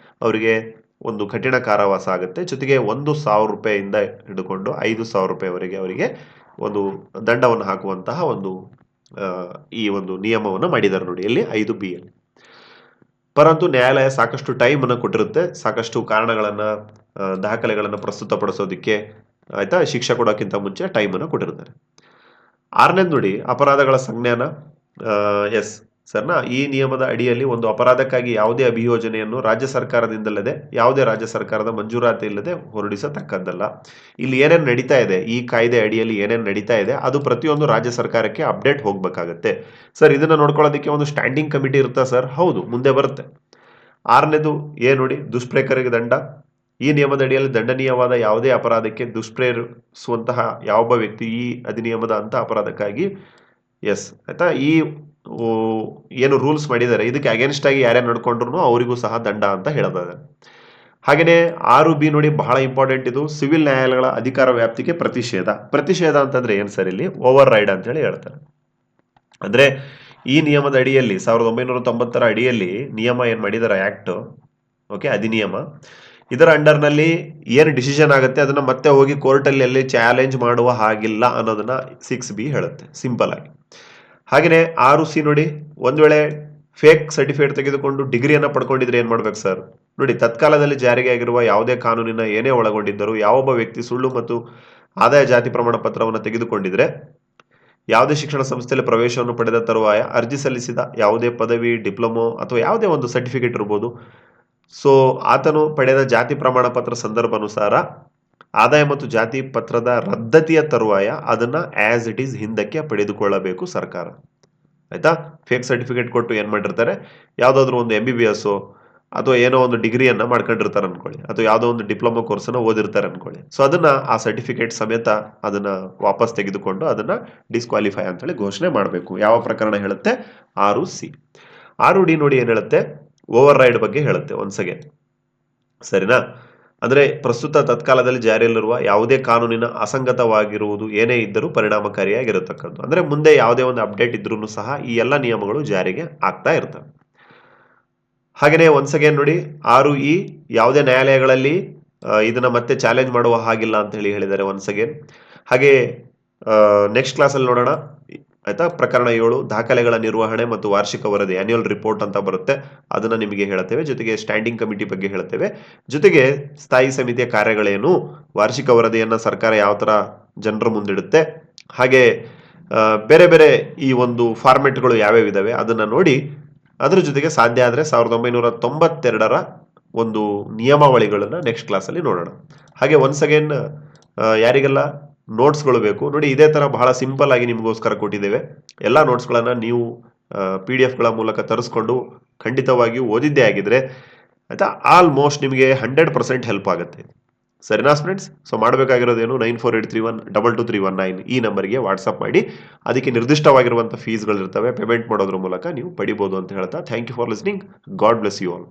ಅವರಿಗೆ ಒಂದು ಕಠಿಣ ಕಾರಾವಾಸ ಆಗುತ್ತೆ. ಜೊತೆಗೆ 1,000 ರೂಪಾಯಿಯಿಂದ ಹಿಡ್ಕೊಂಡು 5,000 ರೂಪಾಯಿವರೆಗೆ ಅವರಿಗೆ ಒಂದು ದಂಡವನ್ನು ಹಾಕುವಂತಹ ಒಂದು ಈ ಒಂದು ನಿಯಮವನ್ನು ಮಾಡಿದ್ದಾರೆ ನೋಡಿ ಇಲ್ಲಿ 5B ಅಲ್ಲಿ. ಪರಂತು ನ್ಯಾಯಾಲಯ ಸಾಕಷ್ಟು ಟೈಮ್ ಅನ್ನು ಕೊಟ್ಟಿರುತ್ತೆ, ಸಾಕಷ್ಟು ಕಾರಣಗಳನ್ನ ದಾಖಲೆಗಳನ್ನು ಪ್ರಸ್ತುತಪಡಿಸೋದಕ್ಕೆ, ಆಯ್ತಾ, ಶಿಕ್ಷೆ ಕೊಡೋಕ್ಕಿಂತ ಮುಂಚೆ ಟೈಮ್ ಅನ್ನು ಕೊಟ್ಟಿರ್ತಾರೆ. 6ನೇದು ನೋಡಿ, ಅಪರಾಧಗಳ ಸಂಜ್ಞಾನ. ಎಸ್ ಸರ್ನಾ, ಈ ನಿಯಮದ ಅಡಿಯಲ್ಲಿ ಒಂದು ಅಪರಾಧಕ್ಕಾಗಿ ಯಾವುದೇ ಅಭಿಯೋಜನೆಯನ್ನು ರಾಜ್ಯ ಸರ್ಕಾರದಿಂದಲ್ಲದೆ ಯಾವುದೇ ರಾಜ್ಯ ಸರ್ಕಾರದ ಮಂಜೂರಾತಿ ಇಲ್ಲದೆ ಹೊರಡಿಸತಕ್ಕದ್ದಲ್ಲ. ಇಲ್ಲಿ ಏನೇನು ನಡೀತಾ ಇದೆ, ಈ ಕಾಯ್ದೆ ಅಡಿಯಲ್ಲಿ ಏನೇನು ನಡೀತಾ ಇದೆ ಅದು ಪ್ರತಿಯೊಂದು ರಾಜ್ಯ ಸರ್ಕಾರಕ್ಕೆ ಅಪ್ಡೇಟ್ ಹೋಗ್ಬೇಕಾಗತ್ತೆ. ಸರ್ ಇದನ್ನ ನೋಡ್ಕೊಳ್ಳೋದಕ್ಕೆ ಒಂದು ಸ್ಟ್ಯಾಂಡಿಂಗ್ ಕಮಿಟಿ ಇರುತ್ತಾ ಸರ್? ಹೌದು, ಮುಂದೆ ಬರುತ್ತೆ. 6ನೇದು ನೋಡಿ, ದುಷ್ಪ್ರೇಕರಿಗೆ ದಂಡ. ಈ ನಿಯಮದ ಅಡಿಯಲ್ಲಿ ದಂಡನೀಯವಾದ ಯಾವುದೇ ಅಪರಾಧಕ್ಕೆ ದುಷ್ಪ್ರೇರಿಸುವಂತಹ ಯಾವೊಬ್ಬ ವ್ಯಕ್ತಿ ಈ ಅಧಿನಿಯಮದ ಅಂತ ಅಪರಾಧಕ್ಕಾಗಿ, ಎಸ್ ಆಯ್ತಾ, ಈ ಏನು ರೂಲ್ಸ್ ಮಾಡಿದ್ದಾರೆ ಇದಕ್ಕೆ ಅಗೇನ್ಸ್ಟ್ ಆಗಿ ಯಾರ್ಯಾರು ನಡ್ಕೊಂಡ್ರು ಅವರಿಗೂ ಸಹ ದಂಡ ಅಂತ ಹೇಳೋದಾದ್ರೆ. ಹಾಗೆಯೇ 6B ನೋಡಿ, ಬಹಳ ಇಂಪಾರ್ಟೆಂಟ್ ಇದು. ಸಿವಿಲ್ ನ್ಯಾಯಾಲಯಗಳ ಅಧಿಕಾರ ವ್ಯಾಪ್ತಿಗೆ ಪ್ರತಿಷೇಧ. ಪ್ರತಿಷೇಧ ಅಂತಂದ್ರೆ ಏನ್ ಸರ್? ಇಲ್ಲಿ ಓವರ್ ರೈಡ್ ಅಂತ ಹೇಳಿ ಹೇಳ್ತಾರೆ. ಅಂದ್ರೆ ಈ ನಿಯಮದ ಅಡಿಯಲ್ಲಿ 1990ರ ಅಡಿಯಲ್ಲಿ ನಿಯಮ ಏನ್ ಮಾಡಿದಾರೆ, ಆಕ್ಟ್, ಓಕೆ, ಅಧಿನಿಯಮ, ಇದರ ಅಂಡರ್ನಲ್ಲಿ ಏನು ಡಿಸಿಷನ್ ಆಗುತ್ತೆ ಅದನ್ನ ಮತ್ತೆ ಹೋಗಿ ಕೋರ್ಟಲ್ಲಿ ಅಲ್ಲಿ ಚಾಲೆಂಜ್ ಮಾಡುವ ಹಾಗಿಲ್ಲ ಅನ್ನೋದನ್ನ 6B ಹೇಳುತ್ತೆ ಸಿಂಪಲ್ ಆಗಿ. ಹಾಗೆಯೇ 6C ನೋಡಿ, ಒಂದ್ ವೇಳೆ ಫೇಕ್ ಸರ್ಟಿಫಿಕೇಟ್ ತೆಗೆದುಕೊಂಡು ಡಿಗ್ರಿಯನ್ನ ಪಡ್ಕೊಂಡಿದ್ರೆ ಏನ್ ಮಾಡ್ಬೇಕು ಸರ್? ನೋಡಿ, ತತ್ಕಾಲದಲ್ಲಿ ಜಾರಿಗೆ ಆಗಿರುವ ಯಾವುದೇ ಕಾನೂನಿನ ಏನೇ ಒಳಗೊಂಡಿದ್ದರೂ ಯಾವೊಬ್ಬ ವ್ಯಕ್ತಿ ಸುಳ್ಳು ಮತ್ತು ಆದಾಯ ಜಾತಿ ಪ್ರಮಾಣ ಪತ್ರವನ್ನು ತೆಗೆದುಕೊಂಡಿದ್ರೆ, ಯಾವುದೇ ಶಿಕ್ಷಣ ಸಂಸ್ಥೆಯಲ್ಲಿ ಪ್ರವೇಶವನ್ನು ಪಡೆದ ತರುವಾಯ ಅರ್ಜಿ ಸಲ್ಲಿಸಿದ ಯಾವುದೇ ಪದವಿ, ಡಿಪ್ಲೊಮೊ ಅಥವಾ ಯಾವುದೇ ಒಂದು ಸರ್ಟಿಫಿಕೇಟ್ ಇರ್ಬೋದು, ಸೊ ಆತನು ಪಡೆದ ಜಾತಿ ಪ್ರಮಾಣ ಪತ್ರ ಸಂದರ್ಭಾನುಸಾರ ಆದಾಯ ಮತ್ತು ಜಾತಿ ಪತ್ರದ ರದ್ದತಿಯ ತರುವಾಯ ಅದನ್ನ ಆಸ್ ಇಟ್ ಈಸ್ ಹಿಂದಕ್ಕೆ ಪಡೆದುಕೊಳ್ಳಬೇಕು ಸರ್ಕಾರ. ಆಯ್ತಾ. ಫೇಕ್ ಸರ್ಟಿಫಿಕೇಟ್ ಕೊಟ್ಟು ಏನ್ ಮಾಡಿರ್ತಾರೆ, ಯಾವ್ದಾದ್ರು ಒಂದು MBBS ಅಥವಾ ಏನೋ ಒಂದು ಡಿಗ್ರಿಯನ್ನ ಮಾಡ್ಕೊಂಡಿರ್ತಾರೆ ಅನ್ಕೊಳ್ಳಿ, ಅಥವಾ ಯಾವುದೋ ಒಂದು ಡಿಪ್ಲೊಮಾ ಕೋರ್ಸ್ ಅನ್ನ ಓದಿರ್ತಾರೆ ಅನ್ಕೊಳ್ಳಿ. ಸೊ ಅದನ್ನ ಆ ಸರ್ಟಿಫಿಕೇಟ್ ಸಮೇತ ಅದನ್ನ ವಾಪಸ್ ತೆಗೆದುಕೊಂಡು ಅದನ್ನ ಡಿಸ್ಕ್ವಾಲಿಫೈ ಅಂತ ಹೇಳಿ ಘೋಷಣೆ ಮಾಡಬೇಕು. ಯಾವ ಪ್ರಕರಣ ಹೇಳುತ್ತೆ? 6C. 6D ನೋಡಿ ಏನ್ ಹೇಳುತ್ತೆ, ಓವರ್ ರೈಡ್ ಬಗ್ಗೆ ಹೇಳುತ್ತೆ ಒನ್ಸ್ ಅಗೇನ್. ಸರಿನಾ? ಅಂದ್ರೆ ಪ್ರಸ್ತುತ ತತ್ಕಾಲದಲ್ಲಿ ಜಾರಿಯಲ್ಲಿರುವ ಯಾವುದೇ ಕಾನೂನಿನ ಅಸಂಗತವಾಗಿರುವುದು ಏನೇ ಇದ್ದರೂ ಪರಿಣಾಮಕಾರಿಯಾಗಿರತಕ್ಕದ್ದು. ಅಂದ್ರೆ ಮುಂದೆ ಯಾವುದೇ ಒಂದು ಅಪ್ಡೇಟ್ ಇದ್ರೂ ಸಹ ಈ ಎಲ್ಲ ನಿಯಮಗಳು ಜಾರಿಗೆ ಆಗ್ತಾ ಇರ್ತವೆ. ಹಾಗೆಯೇ ಒನ್ಸ್ ಅಗೇನ್ ನೋಡಿ, 6E ಯಾವುದೇ ನ್ಯಾಯಾಲಯಗಳಲ್ಲಿ ಇದನ್ನ ಮತ್ತೆ ಚಾಲೆಂಜ್ ಮಾಡುವ ಹಾಗಿಲ್ಲ ಅಂತ ಹೇಳಿ ಹೇಳಿದ್ದಾರೆ ಒನ್ಸ್ ಅಗೇನ್. ಹಾಗೆ ನೆಕ್ಸ್ಟ್ ಕ್ಲಾಸಲ್ಲಿ ನೋಡೋಣ, ಆಯ್ತಾ. ಪ್ರಕರಣ 7 ದಾಖಲೆಗಳ ನಿರ್ವಹಣೆ ಮತ್ತು ವಾರ್ಷಿಕ ವರದಿ, ಆನ್ಯುವಲ್ ರಿಪೋರ್ಟ್ ಅಂತ ಬರುತ್ತೆ, ಅದನ್ನ ನಿಮಗೆ ಹೇಳುತ್ತೇವೆ. ಜೊತೆಗೆ ಸ್ಟ್ಯಾಂಡಿಂಗ್ ಕಮಿಟಿ ಬಗ್ಗೆ ಹೇಳುತ್ತೇವೆ. ಜೊತೆಗೆ ಸ್ಥಾಯಿ ಸಮಿತಿಯ ಕಾರ್ಯಗಳೇನು, ವಾರ್ಷಿಕ ವರದಿಯನ್ನ ಸರ್ಕಾರ ಯಾವ ತರ ಜನರ ಮುಂದಿಡುತ್ತೆ, ಹಾಗೆ ಬೇರೆ ಬೇರೆ ಈ ಒಂದು ಫಾರ್ಮೆಟ್ಗಳು ಯಾವ್ಯಾವ ಇದಾವೆ ಅದನ್ನ ನೋಡಿ, ಅದ್ರ ಜೊತೆಗೆ ಸಾಧ್ಯ ಆದ್ರೆ 1992ರ ಒಂದು ನಿಯಮಾವಳಿಗಳನ್ನ ನೆಕ್ಸ್ಟ್ ಕ್ಲಾಸಲ್ಲಿ ನೋಡೋಣ. ಹಾಗೆ ಒನ್ಸ್ ಅಗೇನ್ ಯಾರಿಗೆಲ್ಲ ನೋಟ್ಸ್ಗಳು ಬೇಕು ನೋಡಿ, ಇದೇ ತರ ಬಹಳ ಸಿಂಪಲ್ ಆಗಿ ನಿಮಗೋಸ್ಕರ ಕೊಟ್ಟಿದ್ದೇವೆ. ಎಲ್ಲ ನೋಟ್ಸ್ಗಳನ್ನ ನೀವು PDF ಗಳ ಮೂಲಕ ತರಿಸ್ಕೊಂಡು ಖಂಡಿತವಾಗಿಯೂ ಓದಿದ್ದೇ ಆಗಿದ್ರೆ, ಆಯ್ತಾ, ಆಲ್ಮೋಸ್ಟ್ ನಿಮಗೆ 100% ಹೆಲ್ಪ್ ಆಗುತ್ತೆ. ಸರಿನಾ ಫ್ರೆಂಡ್ಸ್? ಸೊ ಮಾಡಬೇಕಾಗಿರೋದೇನು, 9483122319 ಈ ನಂಬರ್ಗೆ ವಾಟ್ಸಪ್ ಮಾಡಿ. ಅದಕ್ಕೆ ನಿರ್ದಿಷ್ಟವಾಗಿರುವಂಥ ಫೀಸ್ಗಳಿರ್ತವೆ, ಪೇಮೆಂಟ್ ಮಾಡೋದ್ರ ಮೂಲಕ ನೀವು ಪಡಿಬೋದು ಅಂತ ಹೇಳ್ತಾ, thank you for listening. God bless you all.